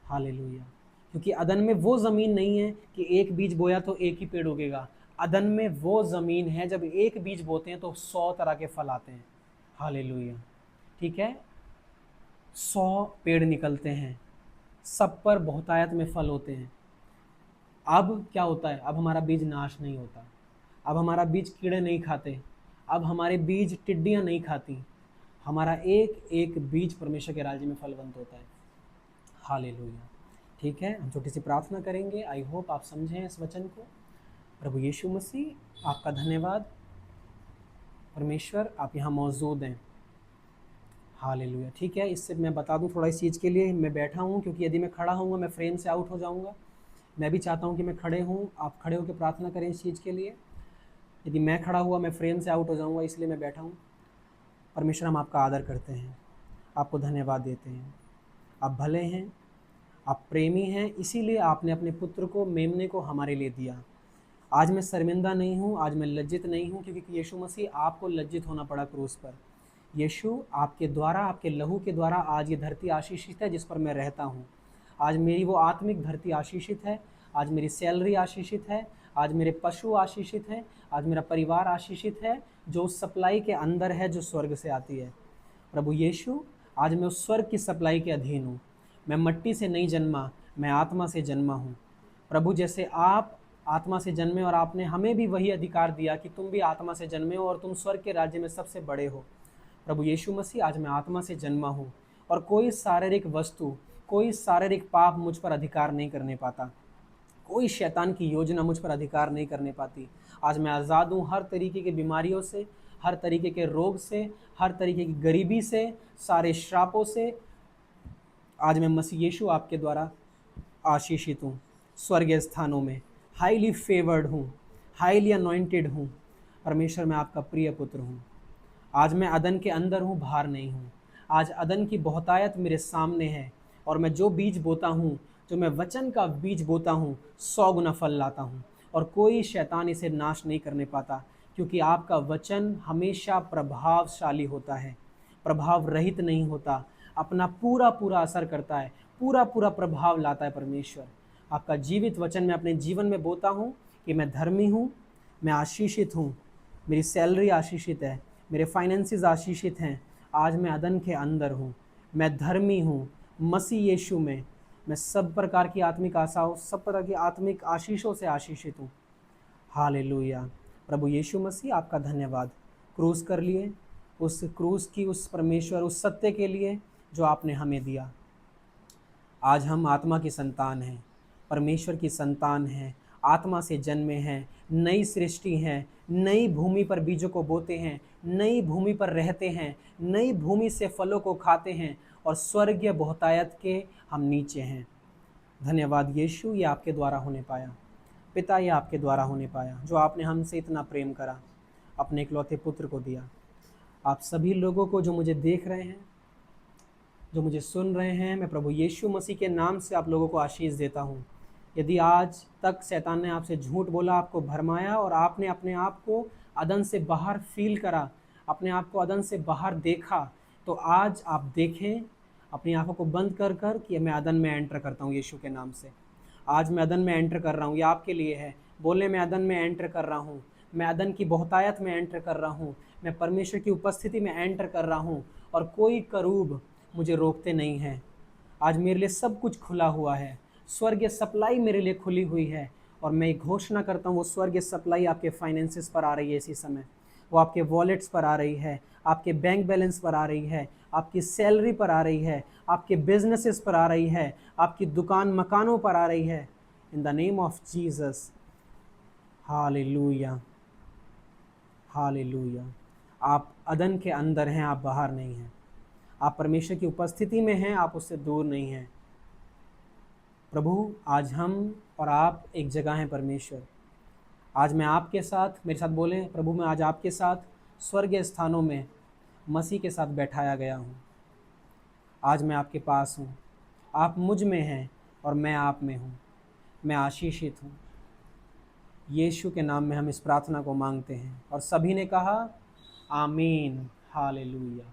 हालेलुया। क्योंकि अदन में वो ज़मीन नहीं है कि एक बीज बोया तो एक ही पेड़ उगेगा, अदन में वो ज़मीन है जब एक बीज बोते हैं तो 100 तरह के फल आते हैं। हालेलुया। ठीक है, 100 पेड़ निकलते हैं, सब पर बहुतायत में फल होते हैं। अब क्या होता है, अब हमारा बीज नाश नहीं होता, अब हमारा बीज कीड़े नहीं खाते, अब हमारे बीज टिड्डियाँ नहीं खाती, हमारा एक एक बीज परमेश्वर के राज्य में फलवंत होता है। हालेलुया। ठीक है, हम छोटी सी प्रार्थना करेंगे। आई होप आप समझें इस वचन को। प्रभु यीशु मसीह आपका धन्यवाद, परमेश्वर आप यहाँ मौजूद हैं। हालेलुया। ठीक है, इससे मैं बता दूं थोड़ा इस चीज़ के लिए, मैं बैठा हूँ क्योंकि यदि मैं खड़ा होऊंगा मैं फ्रेम से आउट हो जाऊंगा। मैं भी चाहता हूँ कि मैं खड़े हूँ, आप खड़े होकर प्रार्थना करें इस चीज़ के लिए। यदि मैं खड़ा हुआ मैं फ्रेम से आउट हो जाऊँगा, इसलिए मैं बैठा हूँ। परमेश्वर हम आपका आदर करते हैं, आपको धन्यवाद देते हैं। आप भले हैं, आप प्रेमी हैं, इसीलिए आपने अपने पुत्र को, मेमने को हमारे लिए दिया। आज मैं शर्मिंदा नहीं हूँ, आज मैं लज्जित नहीं हूँ, क्योंकि यीशु मसीह आपको लज्जित होना पड़ा क्रूस पर। यीशु आपके द्वारा, आपके लहू के द्वारा आज ये धरती आशीषित है जिस पर मैं रहता हूँ। आज मेरी वो आत्मिक धरती आशीषित है, आज मेरी सैलरी आशीषित है, आज मेरे पशु आशीषित हैं, आज मेरा परिवार आशीषित है, जो उस सप्लाई के अंदर है जो स्वर्ग से आती है। प्रभु यीशु, आज मैं उस स्वर्ग की सप्लाई के अधीन हूँ। मैं मट्टी से नहीं जन्मा, मैं आत्मा से जन्मा हूँ। प्रभु, जैसे आप आत्मा से जन्मे और आपने हमें भी वही अधिकार दिया कि तुम भी आत्मा से जन्मे हो और तुम स्वर्ग के राज्य में सबसे बड़े हो। प्रभु यीशु मसीह, आज मैं आत्मा से जन्मा हूँ और कोई शारीरिक वस्तु, कोई शारीरिक पाप मुझ पर अधिकार नहीं करने पाता, कोई शैतान की योजना मुझ पर अधिकार नहीं करने पाती। आज मैं आज़ाद हूँ हर तरीके की बीमारियों से, हर तरीके के रोग से, हर तरीके की गरीबी से, सारे श्रापों से। आज मैं मसीह यीशु आपके द्वारा आशीषित हूँ, स्वर्गीय स्थानों में हाईली फेवर्ड हूँ, हाईली अनॉइंटेड हूँ। परमेश्वर, मैं आपका प्रिय पुत्र हूँ। आज मैं अदन के अंदर हूँ, बाहर नहीं हूँ। आज अदन की बहुतायत मेरे सामने है और मैं जो बीज बोता हूँ, जो मैं वचन का बीज बोता हूँ, 100 गुना फल लाता हूँ और कोई शैतान इसे नाश नहीं करने पाता, क्योंकि आपका वचन हमेशा प्रभावशाली होता है, प्रभाव रहित नहीं होता, अपना पूरा पूरा असर करता है, पूरा पूरा प्रभाव लाता है। परमेश्वर, आपका जीवित वचन मैं अपने जीवन में बोता हूँ कि मैं धर्मी हूँ, मैं आशीषित हूँ, मेरी सैलरी आशीषित है, मेरे फाइनेंसेस आशीषित हैं। आज मैं अदन के अंदर हूँ, मैं धर्मी हूँ मसीह यीशु में। मैं सब प्रकार की आत्मिक आशाओं, सब प्रकार की आत्मिक आशीषों से आशीषित हूँ। हालेलुया। प्रभु यीशु मसीह, आपका धन्यवाद क्रूस कर लिए, उस क्रूस की, उस परमेश्वर, उस सत्य के लिए जो आपने हमें दिया। आज हम आत्मा की संतान हैं, परमेश्वर की संतान हैं, आत्मा से जन्मे हैं, नई सृष्टि हैं, नई भूमि पर बीजों को बोते हैं, नई भूमि पर रहते हैं, नई भूमि से फलों को खाते हैं और स्वर्गीय बहुतायत के हम नीचे हैं। धन्यवाद यीशु, ये आपके द्वारा होने पाया। पिता, ये आपके द्वारा होने पाया, जो आपने हमसे इतना प्रेम करा, अपने इकलौते पुत्र को दिया। आप सभी लोगों को जो मुझे देख रहे हैं, जो मुझे सुन रहे हैं, मैं प्रभु यीशु मसीह के नाम से आप लोगों को आशीष देता हूँ। यदि आज तक शैतान ने आपसे झूठ बोला, आपको भरमाया और आपने अपने आप को अदन से बाहर फील करा, अपने आप को अदन से बाहर देखा, तो आज आप देखें अपनी आंखों को बंद कर कर कि मैं अदन में एंटर करता हूँ यीशु के नाम से। आज मैं अदन में एंटर कर रहा हूँ, ये आपके लिए है। बोले, मैं अदन में एंटर कर रहा हूँ, मैं अदन की बहुतायत में एंटर कर रहा हूँ, मैं परमेश्वर की उपस्थिति में एंटर कर रहा हूँ और कोई करूब मुझे रोकते नहीं हैं। आज मेरे लिए सब कुछ खुला हुआ है, स्वर्गीय सप्लाई मेरे लिए खुली हुई है और मैं एक घोषणा करता हूँ, वो स्वर्गीय सप्लाई आपके फाइनेंसेस पर आ रही है इसी समय, वो आपके वॉलेट्स पर आ रही है, आपके बैंक बैलेंस पर आ रही है, आपकी सैलरी पर आ रही है, आपके बिजनेसेस पर आ रही है, आपकी दुकान मकानों पर आ रही है। In the name of Jesus. Hallelujah, hallelujah. आप अदन के अंदर हैं, आप बाहर नहीं हैं। आप परमेश्वर की उपस्थिति में हैं, आप उससे दूर नहीं हैं। प्रभु, आज हम और आप एक जगह हैं परमेश्वर। आज मैं आपके साथ, मेरे साथ बोलें, प्रभु मैं आज आपके साथ स्वर्गीय स्थानों में मसीह के साथ बैठाया गया हूँ। आज मैं आपके पास हूँ, आप मुझ में हैं और मैं आप में हूँ। मैं आशीषित हूँ। यीशु के नाम में हम इस प्रार्थना को मांगते हैं और सभी ने कहा आमीन। हालेलुया।